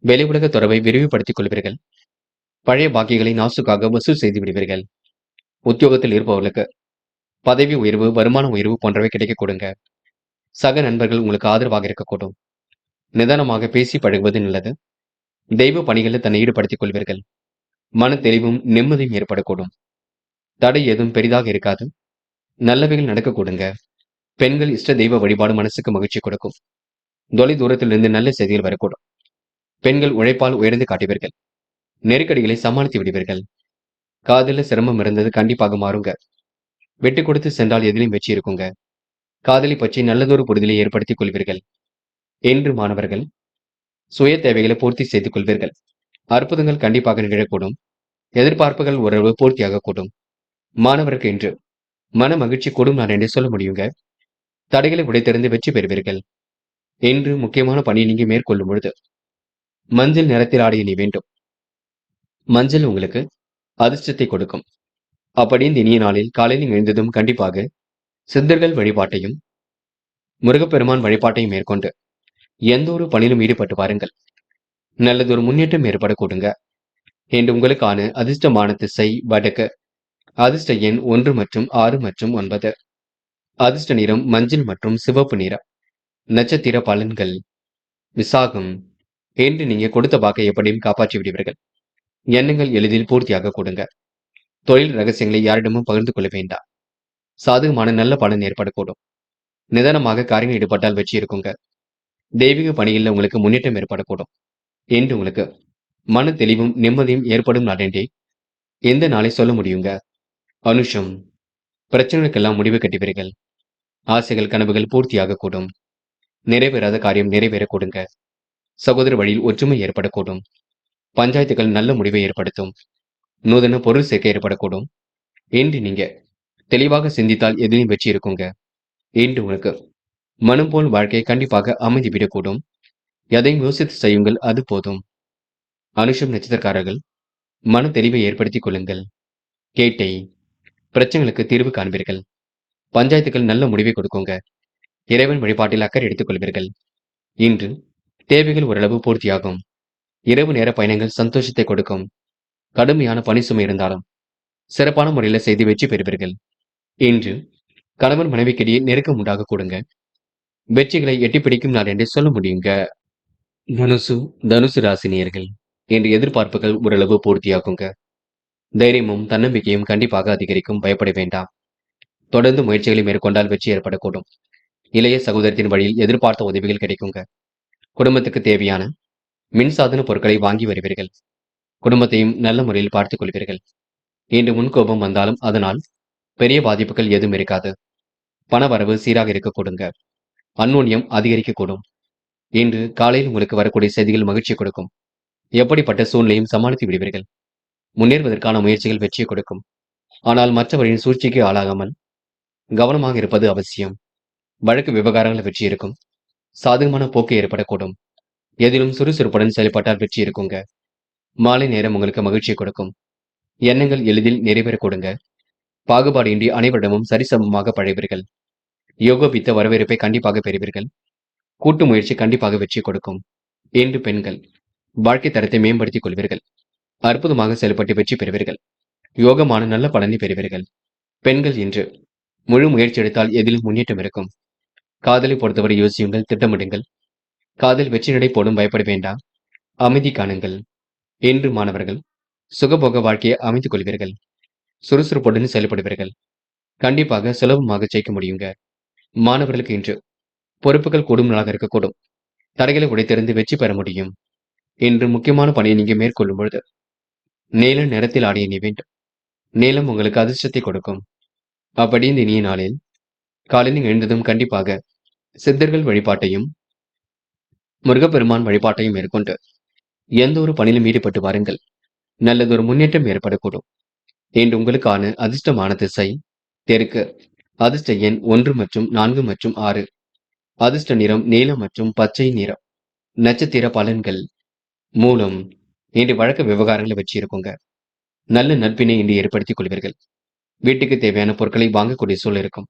வெளி உலக தொடர்பை விரிவுபடுத்திக் கொள்வீர்கள். பழைய பாக்கியங்களை நாசுக்காக வசூல் செய்து விடுவீர்கள். உத்தியோகத்தில் இருப்பவர்களுக்கு பதவி உயர்வு, வருமான உயர்வு போன்றவை கிடைக்க கொடுங்க. சக நண்பர்கள் உங்களுக்கு ஆதரவாக இருக்கக்கூடும். நிதானமாக பேசி பழகுவது நல்லது. தெய்வ பணிகளில் தன்னை ஈடுபடுத்திக் கொள்வீர்கள். மன தெளிவும் நிம்மதியும் ஏற்படக்கூடும். தடை ஏதும் பெரிதாக இருக்காது. நல்லவைகள் நடக்க கொடுங்க. பெண்கள் இஷ்ட தெய்வ வழிபாடு மனசுக்கு மகிழ்ச்சி கொடுக்கும். தொலை தூரத்திலிருந்து நல்ல செய்திகள் வரக்கூடும். பெண்கள் உழைப்பால் உயர்ந்து காட்டுவீர்கள். நெருக்கடிகளை சமாளித்து விடுவீர்கள். காதல சிரமம் இருந்தது கண்டிப்பாக மாறுங்க. விட்டு கொடுத்து சென்றால் எதிலும் வெற்றி இருக்குங்க. காதலை பற்றி நல்லதொரு புரிதலை ஏற்படுத்திக் கொள்வீர்கள். என்று மாணவர்கள் சுய தேவைகளை பூர்த்தி செய்து கொள்வீர்கள். அற்புதங்கள் கண்டிப்பாக நிகழக்கூடும். எதிர்பார்ப்புகள் ஓரளவு பூர்த்தியாக கூடும். மாணவருக்கு இன்று மன மகிழ்ச்சி கூடும் நான் என்று சொல்ல முடியுங்க. தடைகளை உடைத்தெறிந்து வெற்றி பெறுவீர்கள். இன்று முக்கியமான பணியை நீங்க மேற்கொள்ளும் பொழுது மஞ்சள் நிறத்தில் ஆடிய நீ வேண்டும். மஞ்சள் உங்களுக்கு அதிர்ஷ்டத்தை கொடுக்கும். அப்படி இந்த இனிய நாளில் காலையில் எழுந்ததும் கண்டிப்பாக சித்தர்கள் வழிபாட்டையும் முருகப்பெருமான் வழிபாட்டையும் மேற்கொண்டு எந்த ஒரு பணியிலும் ஈடுபட்டு வாருங்கள். நல்லதொரு முன்னேற்றம் ஏற்பட கூடுங்க. என்று உங்களுக்கான அதிர்ஷ்டமான திசை வடக்கு. அதிர்ஷ்ட எண் 1 மற்றும் 6 மற்றும் 9. அதிர்ஷ்ட நிறம் மஞ்சள் மற்றும் சிவப்பு நிறம். நட்சத்திர பலன்கள். விசாகம். என்று நீங்க கொடுத்த வாக்கை எப்படியும் காப்பாற்றி விடுவீர்கள். எண்ணங்கள் எளிதில் பூர்த்தியாக கூடுங்க. தொழில் ரகசியங்களை யாரிடமும் பகிர்ந்து கொள்ள வேண்டாம். சாதகமான நல்ல பலன் ஏற்படக்கூடும். நிதானமாக காரியங்கள் ஈடுபட்டால் வெற்றி இருக்குங்க. தெய்வீக பணியில் உங்களுக்கு முன்னேற்றம் ஏற்படக்கூடும். என்று உங்களுக்கு மன தெளிவும் நிம்மதியும் ஏற்படும் நாளென்றே எந்த நாளை சொல்ல முடியுங்க. அனுஷம். பிரச்சனைகளுக்கெல்லாம் முடிவு கட்டுவீர்கள். ஆசைகள் கனவுகள் பூர்த்தியாக கூடும். நிறைவேறாத காரியம் நிறைவேறக் கூடுங்க. சகோதர வழியில் ஒற்றுமை ஏற்படக்கூடும். பஞ்சாயத்துகள் நல்ல முடிவை ஏற்படுத்தும். நூதன பொருள் சேர்க்கை ஏற்படக்கூடும். என்று நீங்க தெளிவாக சிந்தித்தால் எதிலும் வெற்றி இருக்குங்க. என்று உங்களுக்கு மனம் போல் வாழ்க்கை கண்டிப்பாக அமைதி விடக்கூடும். எதையும் யோசித்து செய்யுங்கள், அது போதும். அனுஷம் நட்சத்திரக்காரர்கள் மன தெளிவை ஏற்படுத்திக் கொள்ளுங்கள். கேட்டை. பிரச்சனைகளுக்கு தீர்வு காண்பீர்கள். பஞ்சாயத்துகள் நல்ல முடிவை கொடுக்குங்க. இறைவன் வழிபாட்டில் அக்கறை எடுத்துக் கொள்வீர்கள். இன்று தேவைகள் ஓரளவு பூர்த்தியாகும். இரவு நேர பயணங்கள் சந்தோஷத்தை கொடுக்கும். கடுமையான பணி சுமை இருந்தாலும் சிறப்பான முறையில் செய்து வெற்றி பெறுவீர்கள். இன்று கணவன் மனைவிக்கிடையே நெருக்கம் உண்டாக கூடுங்க. வெற்றிகளை எட்டி பிடிக்கும் நாள் என்று சொல்ல முடியுங்க. தனுசு. தனுசு ராசினியர்கள் என்று எதிர்பார்ப்புகள் ஓரளவு பூர்த்தியாகுங்க. தைரியமும் தன்னம்பிக்கையும் கண்டிப்பாக அதிகரிக்கும். பயப்பட வேண்டாம். தொடர்ந்து முயற்சிகளை மேற்கொண்டால் வெற்றி ஏற்படக்கூடும். இளைய சகோதரத்தின் வழியில் எதிர்பார்த்த உதவிகள் கிடைக்குங்க. குடும்பத்துக்கு தேவையான மின்சாதன பொருட்களை வாங்கி வருவீர்கள். குடும்பத்தையும் நல்ல முறையில் பார்த்துக் கொள்வீர்கள். இன்று முன்கோபம் வந்தாலும் அதனால் பெரிய பாதிப்புகள் எதுவும் இருக்காது. பண வரவு சீராக இருக்கக்கூடுங்க. அந்யோன்யம் அதிகரிக்கக்கூடும். இன்று காலையில் உங்களுக்கு வரக்கூடிய செய்திகள் மகிழ்ச்சி கொடுக்கும். எப்படிப்பட்ட சூழ்நிலையும் சமாளித்து விடுவீர்கள். முன்னேறுவதற்கான முயற்சிகள் வெற்றியை கொடுக்கும். ஆனால் மற்றவரின் சூழ்ச்சிக்கு ஆளாகாமல் கவனமாக இருப்பது அவசியம். வழக்கு விவகாரங்கள் வெற்றி இருக்கும். சாதகமான போக்கு ஏற்படக்கூடும். எதிலும் சுறுசுறுப்புடன் செயல்பட்டால் வெற்றி இருக்குங்க. மாலை நேரம் உங்களுக்கு மகிழ்ச்சியை கொடுக்கும். எண்ணங்கள் எளிதில் நிறைவேறக்கூடுங்க. பாகுபாடின்றி அனைவரிடமும் சரிசமமாக பழகுவீர்கள். யோகபித்த வரவேற்பை கண்டிப்பாக பெறுவீர்கள். கூட்டு முயற்சி கண்டிப்பாக வெற்றி கொடுக்கும். இன்று பெண்கள் வாழ்க்கை தரத்தை மேம்படுத்திக் கொள்வீர்கள். அற்புதமாக செயல்பட்டு வெற்றி பெறுவீர்கள். யோகமான நல்ல பலனை பெறுவீர்கள். பெண்கள் இன்று முழு முயற்சி எடுத்தால் எதிலும் முன்னேற்றம் இருக்கும். காதலை பொறுத்தவரை யோசியுங்கள், திட்டமிடுங்கள். காதல் வெற்றி நடை போடும். பயப்பட வேண்டாம். அமைதி காணுங்கள். இன்று மாணவர்கள் சுகபோக வாழ்க்கையை அமைத்துக் கொள்வீர்கள். சுறுசுறுப்புடன் செயல்படுவீர்கள். கண்டிப்பாக சுலபமாக ஜெயிக்க முடியுங்க. மாணவர்களுக்கு இன்று பொறுப்புகள் கூடும் நாளாக இருக்கக்கூடும். தடைகளை உடைத்தெறிந்து வெற்றி பெற முடியும். இன்று முக்கியமான பணியை நீங்க மேற்கொள்ளும் பொழுது நீல நிறத்தில் ஆடிய நீ வேண்டும். நீலம் உங்களுக்கு அதிர்ஷ்டத்தை கொடுக்கும். அப்படி இந்த இனிய நாளில் காலையில் எழுந்ததும் கண்டிப்பாக சித்தர்கள் வழிபாட்டையும் முருகப்பெருமான் வழிபாட்டையும் மேற்கொண்டு எந்த ஒரு பணியிலும் ஈடுபட்டு வாருங்கள். நல்லதொரு முன்னேற்றம் ஏற்படக்கூடும். இன்று உங்களுக்கான அதிர்ஷ்டமான திசை தெற்கு. அதிர்ஷ்ட எண் 1 மற்றும் 4 மற்றும் 6. அதிர்ஷ்ட நிறம் நீலம் மற்றும் பச்சை நிறம். நட்சத்திர பலன்கள். மூலம். இன்று வழக்கு விவகாரங்களை வெற்றி இருக்குங்க. நல்ல நட்பினை இன்று ஏற்படுத்திக் கொள்வீர்கள். வீட்டுக்கு தேவையான பொருட்களை வாங்கக்கூடிய சூழல் இருக்கும்.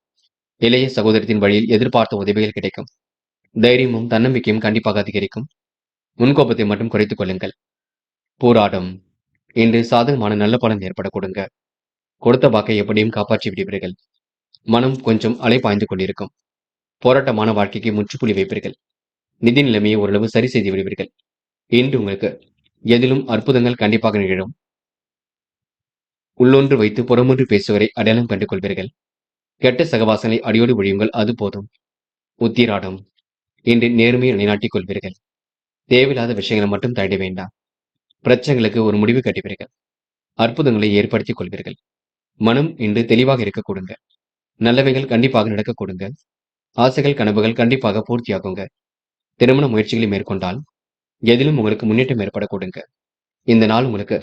இளைய சகோதரத்தின் வழியில் எதிர்பார்த்த உதவிகள் கிடைக்கும். தைரியமும் தன்னம்பிக்கையும் கண்டிப்பாக அதிகரிக்கும். முன்கோபத்தை மட்டும் குறைத்துக் கொள்ளுங்கள். போராட்டம். இன்று சாதகமான நல்ல பலன் ஏற்பட கொடுங்க. கொடுத்த வாக்கை எப்படியும் காப்பாற்றி விடுவீர்கள். மனம் கொஞ்சம் அலைபாய்ந்து கொண்டிருக்கும். போராட்டமான வாழ்க்கைக்கு முற்றுப்புள்ளி வைப்பீர்கள். நிதி நிலைமையை ஓரளவு சரி செய்து விடுவீர்கள். இன்று உங்களுக்கு எதிலும் அற்புதங்கள் கண்டிப்பாக நிகழும். உள்ளொன்று வைத்து புறமொன்று பேசுவரை அடையாளம் கண்டு கொள்வீர்கள். கெட்ட சகவாசங்களை அடியோடு ஒழியுங்கள், அது போதும். உத்திராடம். இன்று நேர்மையை நிலைநாட்டிக் கொள்வீர்கள். தேவையில்லாத விஷயங்களை மட்டும் தட வேண்டாம். பிரச்சனைகளுக்கு ஒரு முடிவு கட்டுவீர்கள். அற்புதங்களை ஏற்படுத்திக் கொள்வீர்கள். மனம் இன்று தெளிவாக இருக்க கொடுங்க. நல்லவைகள் கண்டிப்பாக நடக்க கொடுங்க. ஆசைகள் கனவுகள் கண்டிப்பாக பூர்த்தியாகுங்க. திருமண முயற்சிகளை மேற்கொண்டால் எதிலும் உங்களுக்கு முன்னேற்றம் ஏற்பட கொடுங்க. இந்த நாள் உங்களுக்கு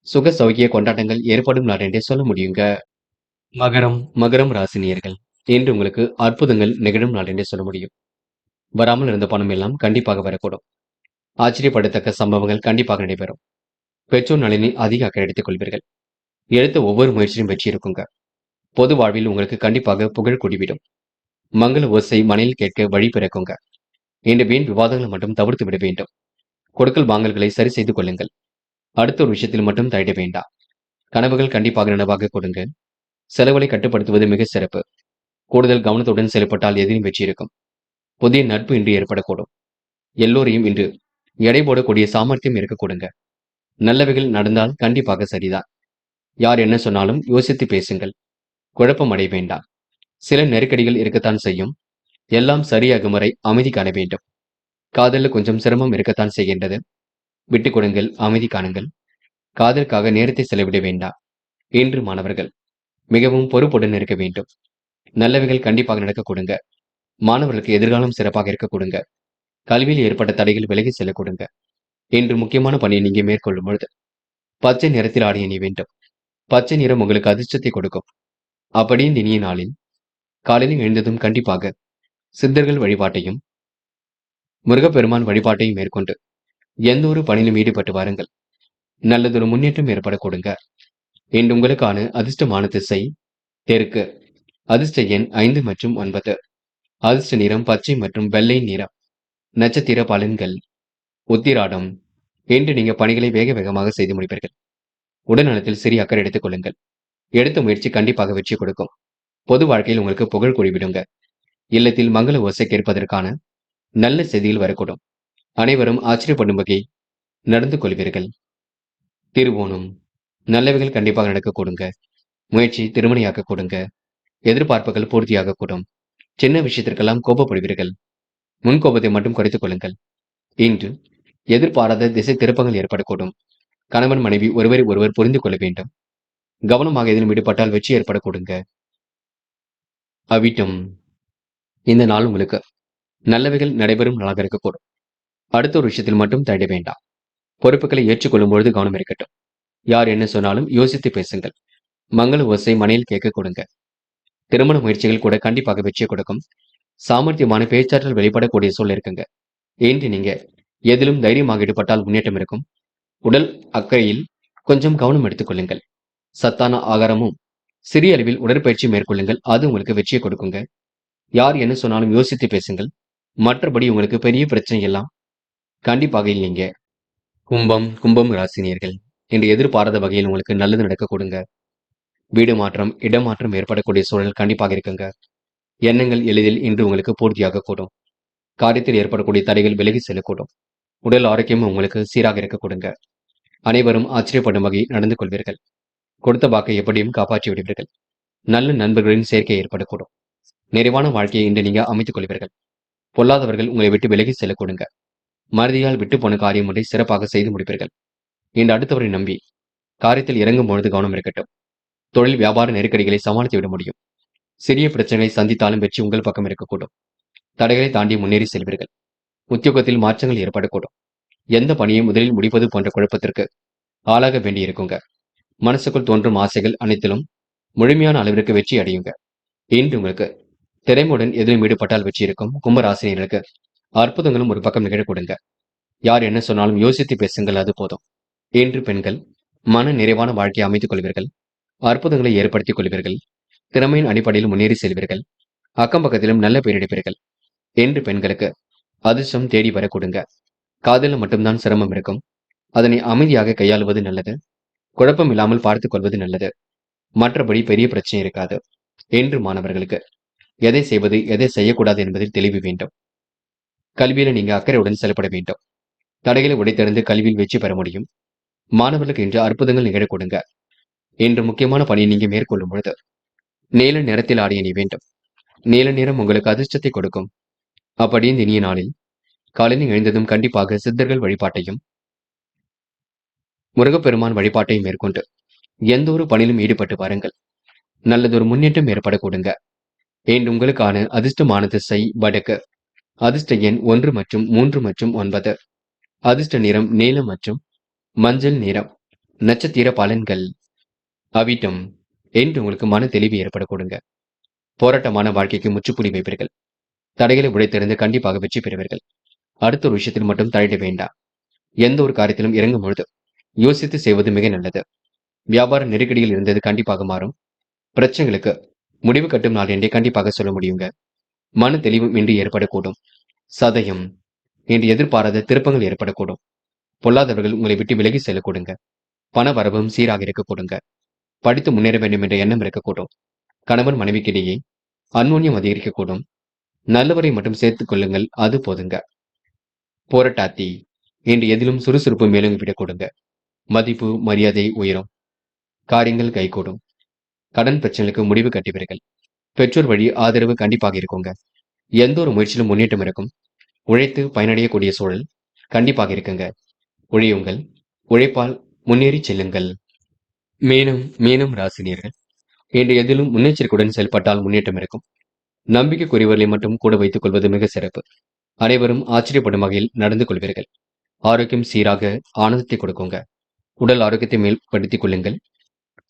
சுக சௌகிய கொண்டாட்டங்கள் ஏற்படும் நாள் என்றே சொல்ல முடியுங்க. மகரம். மகரம் ராசினியர்கள் இன்று உங்களுக்கு அற்புதங்கள் நிகழும் நாள் என்றே சொல்ல முடியும். வராமல் இருந்த பணம் எல்லாம் கண்டிப்பாக வரக்கூடும். ஆச்சரியப்படத்தக்க சம்பவங்கள் கண்டிப்பாக நடைபெறும். பெற்றோர் நலனில் அதிக அக்கறை எடுத்துக் கொள்வீர்கள். எடுத்த ஒவ்வொரு முயற்சியும் வெற்றி இருக்குங்க. பொது வாழ்வில் உங்களுக்கு கண்டிப்பாக புகழ் கூடிவிடும். மங்கள ஓசை மனையில் கேட்க வழி பிறக்குங்க. இந்த வீண் விவாதங்களை மட்டும் தவிர்த்து விட வேண்டும். கொடுக்கல் வாங்கல்களை சரி செய்து கொள்ளுங்கள். அடுத்த ஒரு விஷயத்தில் மட்டும் தலையிட வேண்டாம். கனவுகள் கண்டிப்பாக நனவாக கொடுங்க. செலவுகளை கட்டுப்படுத்துவது மிக சிறப்பு. கூடுதல் கவனத்துடன் செயல்பட்டால் எதிலும் வெற்றி இருக்கும். புதிய நட்பு இன்று ஏற்படக்கூடும். எல்லோரையும் இன்று எடை போடக்கூடிய சாமர்த்தியம் இருக்க கொடுங்க. நல்லவைகள் நடந்தால் கண்டிப்பாக சரிதான். யார் என்ன சொன்னாலும் யோசித்து பேசுங்கள். குழப்பம் அடைய வேண்டாம். சில நெருக்கடிகள் இருக்கத்தான் செய்யும். எல்லாம் சரியாகும் வரை அமைதி காண வேண்டும். காதல்ல கொஞ்சம் சிரமம் இருக்கத்தான் செய்கின்றது. விட்டுக் கொடுங்கள், அமைதி காணுங்கள். காதலுக்காக நேரத்தை செலவிட வேண்டாம். இன்று மாணவர்கள் மிகவும் பொறுப்புடன் இருக்க வேண்டும். நல்லவைகள் கண்டிப்பாக நடக்க கொடுங்க. மாணவர்களுக்கு எதிர்காலம் சிறப்பாக இருக்க கொடுங்க. கல்வியில் ஏற்பட்ட தடைகள் விலகி செல்ல கொடுங்க. இன்று முக்கியமான பணியை நீங்க மேற்கொள்ளும் பொழுது பச்சை நிறத்தில் ஆடை அணிய வேண்டும். பச்சை நிறம் உங்களுக்கு அதிர்ஷ்டத்தை கொடுக்கும். அப்படியே இந்த இனிய நாளில் காலையில் எழுந்ததும் கண்டிப்பாக சித்தர்கள் வழிபாட்டையும் முருகப்பெருமான் வழிபாட்டையும் மேற்கொண்டு எந்த ஒரு பணியிலும் ஈடுபட்டு வாருங்கள். நல்லதொரு முன்னேற்றம் ஏற்பட கொடுங்க. இன்று உங்களுக்கான அதிர்ஷ்டமான திசை தெற்கு. அதிர்ஷ்ட எண் 5 மற்றும் 9. அதிர்ஷ்ட நிறம் பச்சை மற்றும் வெள்ளை நிறம். நட்சத்திர பலன்கள். உத்திராடம். இன்று நீங்க பணிகளை வேக வேகமாக செய்து முடிப்பீர்கள். உடல்நலத்தில் சிறிய அக்கறை எடுத்துக் கொள்ளுங்கள். எடுத்த முயற்சி கண்டிப்பாக வெற்றி கொடுக்கும். பொது வாழ்க்கையில் உங்களுக்கு புகழ் கூடிவிடுங்க. இல்லத்தில் மங்கள ஓசை கேட்பதற்கான நல்ல செய்திகள் வரக்கூடும். அனைவரும் ஆச்சரியப்படும் வகை நடந்து கொள்வீர்கள். திருவோணம். நல்லவைகள் கண்டிப்பாக நடக்க கொடுங்க. முயற்சி திருமணியாக்க கொடுங்க. எதிர்பார்ப்புகள் பூர்த்தியாக கூடும். சின்ன விஷயத்திற்கெல்லாம் கோபப்படுவீர்கள். முன்கோபத்தை மட்டும் குறைத்துக் கொள்ளுங்கள். இன்று எதிர்பாராத திசை திருப்பங்கள் ஏற்படக்கூடும். கணவன் மனைவி ஒருவரை ஒருவர் புரிந்து கொள்ள வேண்டும். கவனமாக எதிலும் ஈடுபட்டால் வெற்றி ஏற்பட கொடுங்க. அவிட்டம். இந்த நாள் உங்களுக்கு நல்லவைகள் நடைபெறும் நாளாக இருக்கக்கூடும். அடுத்த ஒரு விஷயத்தில் மட்டும் தலையிட வேண்டாம். பொறுப்புகளை ஏற்றுக்கொள்ளும் பொழுது கவனம் இருக்கட்டும். யார் என்ன சொன்னாலும் யோசித்து பேசுங்கள். மங்கள ஓசை மனையில் கேட்க கொடுங்க. திருமண முயற்சிகள் கூட கண்டிப்பாக வெற்றியை கொடுக்கும். சாமர்த்தியமான பேச்சாற்றல் வெளிப்படக்கூடிய சூழல் இருக்குங்க. இன்று நீங்க எதிலும் தைரியமாக ஈடுபட்டால் முன்னேற்றம் இருக்கும். உடல் அக்கறையில் கொஞ்சம் கவனம் எடுத்துக் கொள்ளுங்கள். சத்தான ஆகாரமும் சிறிய அளவில் உடற்பயிற்சி மேற்கொள்ளுங்கள். அது உங்களுக்கு வெற்றியை கொடுக்குங்க. யார் என்ன சொன்னாலும் யோசித்து பேசுங்கள். மற்றபடி உங்களுக்கு பெரிய பிரச்சனை எல்லாம் கண்டிப்பாக இல்லைங்க. கும்பம் ராசினியர்கள் என்று எதிர்பாராத வகையில் உங்களுக்கு நல்லது நடக்க கொடுங்க. வீடு மாற்றம், இடமாற்றம் ஏற்படக்கூடிய சூழல் கண்டிப்பாக இருக்குங்க. எண்ணங்கள் எளிதில் இன்று உங்களுக்கு பூர்த்தியாக கூடும். காரியத்தில் ஏற்படக்கூடிய தடைகள் விலகி செல்லக்கூடும். உடல் ஆரோக்கியம் உங்களுக்கு சீராக இருக்க கொடுங்க. அனைவரும் ஆச்சரியப்படும் வகை நடந்து கொள்வீர்கள். கொடுத்த வாக்கை எப்படியும் காப்பாற்றி விடுவீர்கள். நல்ல நண்பர்களின் சேர்க்கை ஏற்படக்கூடும். நிறைவான வாழ்க்கையை இன்று நீங்க அமைத்துக் கொள்வீர்கள். பொல்லாதவர்கள் உங்களை விட்டு விலகி செல்ல கொடுங்க. மறதியால் விட்டு போன காரியம் ஒன்றை சிறப்பாக செய்து முடிப்பீர்கள். இன்று அடுத்தவரை நம்பி காரியத்தில் இறங்கும் பொழுது கவனம் இருக்கட்டும். தொழில் வியாபார நெருக்கடிகளை சமாளித்து விட முடியும். சிறிய பிரச்சனைகளை சந்தித்தாலும் வெற்றி உங்கள் பக்கம் இருக்கக்கூடும். தடைகளை தாண்டி முன்னேறி செல்வீர்கள். உத்தியோகத்தில் மாற்றங்கள் ஏற்படக்கூடும். எந்த பணியை முதலில் முடிப்பது போன்ற குழப்பத்திற்கு ஆளாக வேண்டியிருக்குங்க. மனசுக்குள் தோன்றும் ஆசைகள் அனைத்திலும் முழுமையான அளவிற்கு வெற்றி அடையுங்க. இன்று உங்களுக்கு திறமையுடன் எதிலும் ஈடுபட்டால் வெற்றி இருக்கும். கும்பராசினியர்களுக்கு அற்புதங்களும் ஒரு பக்கம் நிகழக்கூடுங்க. யார் என்ன சொன்னாலும் யோசித்து பேசுங்கள், அது போதும். இன்று பெண்கள் மன நிறைவான வாழ்க்கையை அமைத்துக் கொள்வீர்கள். அற்புதங்களை ஏற்படுத்திக் கொள்வீர்கள். திறமையின் அடிப்படையில் முன்னேறி செல்வீர்கள். அக்கம் பக்கத்திலும் நல்ல பெயர் எடுப்பீர்கள். இன்று பெண்களுக்கு அதிர்ஷ்டம் தேடி வர கொடுங்க. காதலில் மட்டும்தான் சிரமம் இருக்கும். அதனை அமைதியாக கையாளுவது நல்லது. குழப்பம் இல்லாமல் பார்த்துக் கொள்வது நல்லது. மற்றபடி பெரிய பிரச்சனை இருக்காது. இன்று மாணவர்களுக்கு எதை செய்வது எதை செய்யக்கூடாது என்பதில் தெளிவு வேண்டும். கல்வியில நீங்க அக்கறையுடன் செயல்பட வேண்டும். தடைகளை உடைத்தெறிந்து கல்வியில் வெற்றி பெற முடியும். மாணவர்களுக்கு இன்று அற்புதங்கள் நிகழ கொடுங்க. இன்று முக்கியமான பணியை நீங்க மேற்கொள்ளும் பொழுது நீல நிறத்தில் ஆடை அணிய வேண்டும். நீல நிறம் உங்களுக்கு அதிர்ஷ்டத்தை கொடுக்கும். அப்படி இந்த இனிய நாளில் காலையில் எழுந்ததும் கண்டிப்பாக சித்தர்கள் வழிபாட்டையும் முருகப்பெருமான் வழிபாட்டையும் மேற்கொண்டு எந்த ஒரு பணியிலும் ஈடுபட்டு வாருங்கள். நல்லதொரு முன்னேற்றம் ஏற்பட கொடுங்க. இன்று உங்களுக்கான அதிர்ஷ்டமான திசை வடக்கு. அதிர்ஷ்ட எண் 1 மற்றும் 3 மற்றும் 9. அதிர்ஷ்ட நிறம் நீலம் மற்றும் மஞ்சள் நிறம். நட்சத்திர பலன்கள். அவிட்டம். இன்று உங்களுக்கு மன தெளிவு ஏற்பட கொடுங்க. போராட்டமான வாழ்க்கைக்கு முற்றுப்புள்ளி வைப்பீர்கள். தடைகளை உடைத்தெறிந்து கண்டிப்பாக வெற்றி பெறுவீர்கள். அடுத்த ஒரு விஷயத்தில் மட்டும் தலையிட வேண்டாம். எந்த ஒரு காரியத்திலும் இறங்கும் பொழுது யோசித்து செய்வது மிக நல்லது. வியாபார நெருக்கடியில் இருந்தது கண்டிப்பாக மாறும். பிரச்சனைகளுக்கு முடிவு கட்டும் நாள் என்றே கண்டிப்பாக சொல்ல முடியுங்க. மன தெளிவும் இன்று ஏற்படக்கூடும். சதயம் என்று எதிர்பாராத திருப்பங்கள் ஏற்படக்கூடும். பொல்லாதவர்கள் உங்களை விட்டு விலகி செல்லக்கூடுங்க. பண வரவும் சீராக இருக்கக்கூடுங்க. படித்து முன்னேற வேண்டும் என்ற எண்ணம் இருக்கக்கூடும். கணவன் மனைவிக்கிடையே அந்யோன்யம் அதிகரிக்கக்கூடும். நல்லவரை மட்டும் சேர்த்துக் கொள்ளுங்கள், அது போதுங்க. போராட்டாத்தி இன்று எதிலும் சுறுசுறுப்பு மேலும் விடக்கூடுங்க. மதிப்பு மரியாதை உயரும். காரியங்கள் கைகூடும். கடன் பிரச்சனைகளுக்கு முடிவு கட்டுவீர்கள். பெற்றோர் வழி ஆதரவு கண்டிப்பாக இருக்குங்க. எந்த ஒரு முயற்சியிலும் முன்னேற்றம் இருக்கும். உழைத்து பயனடையக்கூடிய சூழல் கண்டிப்பாக இருக்குங்க. உழையுங்கள். உழைப்பால் முன்னேறி செல்லுங்கள். மேலும் மேலும் ராசினியர்கள் இன்று எதிலும் முன்னெச்சரிக்கையுடன் செயல்பட்டால் முன்னேற்றம் இருக்கும். நம்பிக்கைக்குரியவர்களை மட்டும் கூட வைத்துக் கொள்வது மிக சிறப்பு. அனைவரும் ஆச்சரியப்படும் வகையில் நடந்து கொள்வீர்கள். ஆரோக்கியம் சீராக ஆனந்தத்தை கொடுக்குங்க. உடல் ஆரோக்கியத்தை மேம்படுத்திக் கொள்ளுங்கள்.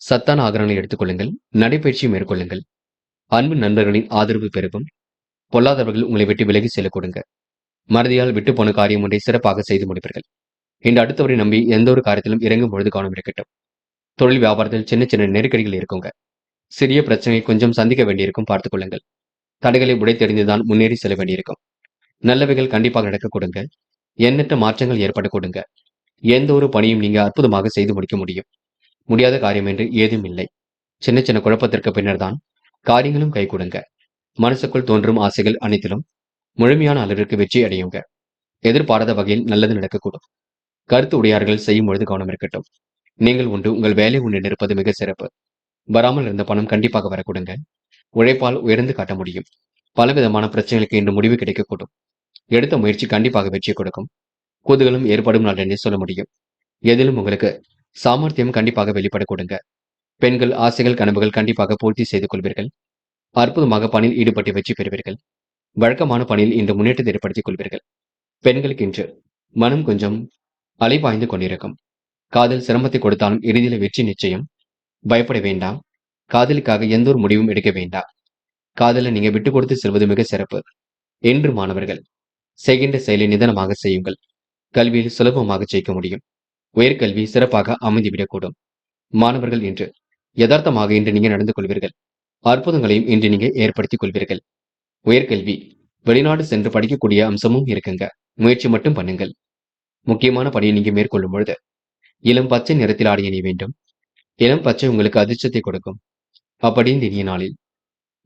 சத்தான ஆகாரங்களை எடுத்துக் கொள்ளுங்கள். நடைபயிற்சி மேற்கொள்ளுங்கள். அன்பு நண்பர்களின் ஆதரவு பெருகும். பொல்லாதவர்கள் உங்களை விட்டு விலகி செல்ல கொடுங்க. மறதியால் விட்டு போன காரியம் ஒன்றை சிறப்பாக செய்து முடிப்பீர்கள். இன்று அடுத்தவரை நம்பி எந்த ஒரு காரியத்திலும் இறங்கும் பொழுது கவனம் இருக்கட்டும். தொழில் வியாபாரத்தில் சின்ன சின்ன நெருக்கடிகள் இருக்குங்க. சிறிய பிரச்சனை கொஞ்சம் சந்திக்க வேண்டியிருக்கும், பார்த்துக் கொள்ளுங்கள். தடைகளை உடைத்தெறிந்துதான் முன்னேறி செல்ல வேண்டியிருக்கும். நல்லவைகள் கண்டிப்பாக நடக்க கொடுங்க. எண்ணற்ற மாற்றங்கள் ஏற்பட கொடுங்க. எந்த ஒரு பணியும் நீங்க அற்புதமாக செய்து முடிக்க முடியும். முடியாத காரியம் என்று ஏதும் இல்லை. சின்ன சின்ன குழப்பத்திற்கு பின்னர் தான் காரியங்களும் கை கொடுங்க. மனசுக்குள் தோன்றும் ஆசைகள் அனைத்திலும் முழுமையான அளவிற்கு வெற்றி அடையுங்க. எதிர்பாராத வகையில் நல்லது நடக்கக்கூடும். கருத்து உடையார்கள் செய்யும் பொழுது கவனம் இருக்கட்டும். நீங்கள் உண்டு, உங்கள் வேலை உண்டு இருப்பது மிக சிறப்பு. வராமல் இருந்த பணம் கண்டிப்பாக வரக்கூடுங்க. உழைப்பால் உயர்ந்து காட்ட முடியும். பலவிதமான பிரச்சனைகளுக்கு இன்று முடிவு கிடைக்கக்கூடும். எடுத்த முயற்சி கண்டிப்பாக வெற்றி கொடுக்கும். குதூகலம் ஏற்படும் நாள் என்றே சொல்ல முடியும். எதிலும் உங்களுக்கு சாமர்த்தியம் கண்டிப்பாக வெளிப்பட கொடுங்க. பெண்கள் ஆசைகள் கனவுகள் கண்டிப்பாக பூர்த்தி செய்து கொள்வீர்கள். அற்புதமாக பணியில் ஈடுபட்டு வெற்றி பெறுவீர்கள். வழக்கமான பணியில் இந்த முன்னேற்றத்தை ஏற்படுத்திக் கொள்வீர்கள். பெண்களுக்கு இன்று மனம் கொஞ்சம் அலைபாய்ந்து கொண்டிருக்கும். காதல் சிரமத்தை கொடுத்தாலும் இறுதியில் வெற்றி நிச்சயம். பயப்பட வேண்டாம். காதலுக்காக எந்த ஒரு முடிவும் எடுக்க வேண்டாம். காதலை நீங்க விட்டுக் கொடுத்து செல்வது மிக சிறப்பு. என்று மாணவர்கள் செய்கின்ற செயலை நிதானமாக செய்யுங்கள். கல்வியில் சுலபமாக ஜெயிக்க முடியும். உயர்கல்வி சிறப்பாக அமைந்துவிடக்கூடும். மாணவர்கள் இன்று யதார்த்தமாக இன்று நீங்க நடந்து கொள்வீர்கள். அற்புதங்களையும் இன்று நீங்க ஏற்படுத்திக் கொள்வீர்கள். உயர்கல்வி வெளிநாடு சென்று படிக்கக்கூடிய அம்சமும் இருக்குங்க. முயற்சி மட்டும் பண்ணுங்கள். முக்கியமான பணியை நீங்க மேற்கொள்ளும் பொழுது இளம் பச்சை நிறத்தில் ஆடை அணிய வேண்டும். இளம் பச்சை உங்களுக்கு அதிர்ஷ்டத்தை கொடுக்கும். அப்படி இந்த இனிய நாளில்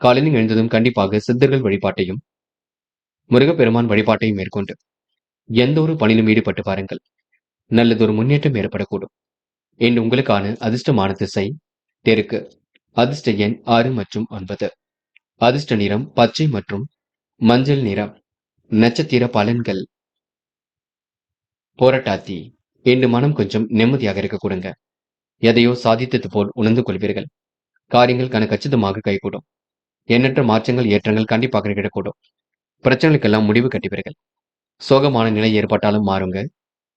காலையில் எழுந்ததும் கண்டிப்பாக சித்தர்கள் வழிபாட்டையும் முருகப்பெருமான் வழிபாட்டையும் மேற்கொண்டு எந்த ஒரு பணியிலும் ஈடுபட்டு பாருங்கள். நல்லதொரு முன்னேற்றம் ஏற்படக்கூடும். இன்று உங்களுக்கான அதிர்ஷ்டமான திசை தெற்கு. அதிர்ஷ்ட எண் 6 மற்றும் 9. அதிர்ஷ்ட நிறம் பச்சை மற்றும் மஞ்சள் நிறம். நட்சத்திர பலன்கள். போராட்டாத்தி இன்று மனம் கொஞ்சம் நிம்மதியாக இருக்க கொடுங்க. எதையோ சாதித்தது போல் உணர்ந்து கொள்வீர்கள். காரியங்கள் கச்சிதமாக கைகூடும். எண்ணற்ற மாற்றங்கள் ஏற்றங்கள் கண்டிப்பாக நிகழக்கூடும். பிரச்சனைகளுக்கெல்லாம் முடிவு கட்டுவீர்கள். சோகமான நிலை ஏற்பட்டாலும் மாறுங்க.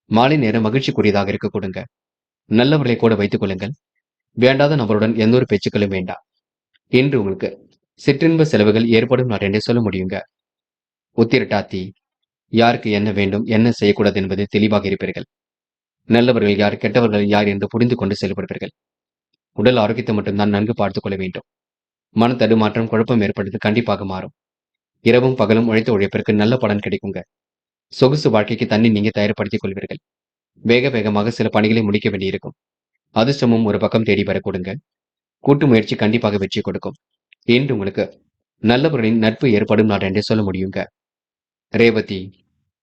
மாலை நேரம் மகிழ்ச்சிக்குரியதாக இருக்க கொடுங்க. நல்லவர்களை கூட வைத்துக் கொள்ளுங்கள். வேண்டாத நபருடன் எந்த ஒரு பேச்சுக்களும் வேண்டாம். இன்று உங்களுக்கு சிற்றின்ப செலவுகள் ஏற்படும் நாள் என்றே சொல்ல முடியுங்க. உத்திரட்டாத்தி யாருக்கு என்ன வேண்டும், என்ன செய்யக்கூடாது என்பது தெளிவாக இருப்பீர்கள். நல்லவர்கள் யார், கெட்டவர்கள் யார் என்று புரிந்து கொண்டு செயல்படுவீர்கள். உடல் ஆரோக்கியத்தை மட்டும்தான் நன்கு பார்த்துக் கொள்ள வேண்டும். மன தடுமாற்றம் குழப்பம் ஏற்படுவது கண்டிப்பாக மாறும். இரவும் பகலும் உழைத்த உழைப்பிற்கு நல்ல பலன் கிடைக்குங்க. சொகுசு வாழ்க்கைக்கு தண்ணி நீங்க தயார்படுத்திக் கொள்வீர்கள். வேக வேகமாக சில பணிகளை முடிக்க வேண்டியிருக்கும். அதிர்ஷ்டமும் ஒரு பக்கம் தேடி வர கொடுங்க. கூட்டு முயற்சி கண்டிப்பாக வெற்றி கொடுக்கும். இன்று உங்களுக்கு நல்லவர்களின் நட்பு ஏற்படும் நாள் என்றே சொல்ல முடியுங்க. ரேவதி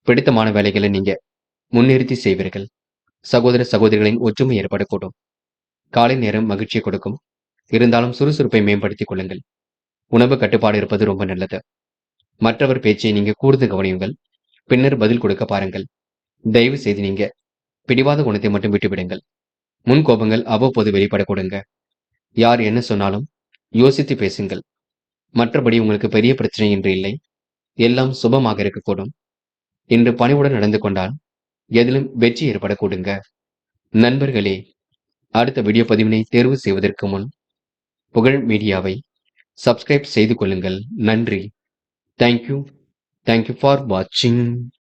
பிடித்தமான வேலைகளை நீங்க முன்னிறுத்தி செய்வீர்கள். சகோதர சகோதரிகளின் ஒற்றுமை ஏற்படக்கூடும். காலை நேரம் மகிழ்ச்சியை கொடுக்கும். இருந்தாலும் சுறுசுறுப்பை மேம்படுத்திக் கொள்ளுங்கள். உணவு கட்டுப்பாடு இருப்பது ரொம்ப நல்லது. மற்றவர் பேச்சை நீங்க கூர்ந்து கவனியுங்கள். பின்னர் பதில் கொடுக்க பாருங்கள். தயவு செய்து நீங்க பிடிவாத குணத்தை மட்டும் விட்டுவிடுங்கள். முன் கோபங்கள் அவ்வப்போது வெளிப்பட கொடுங்க. யார் என்ன சொன்னாலும் யோசித்து பேசுங்கள். மற்றபடி உங்களுக்கு பெரிய பிரச்சனை இன்று இல்லை. எல்லாம் சுபமாக இருக்கக்கூடும். இன்று பணிவுடன் நடந்து கொண்டால் எதிலும் வெற்றி ஏற்பட கொடுங்க. நண்பர்களே, அடுத்த வீடியோ பதிவினை தேர்வு செய்வதற்கு முன் புகழ் மீடியாவை சப்ஸ்கிரைப் செய்து கொள்ளுங்கள். நன்றி. தேங்க்யூ. தேங்க்யூ ஃபார் வாட்சிங்.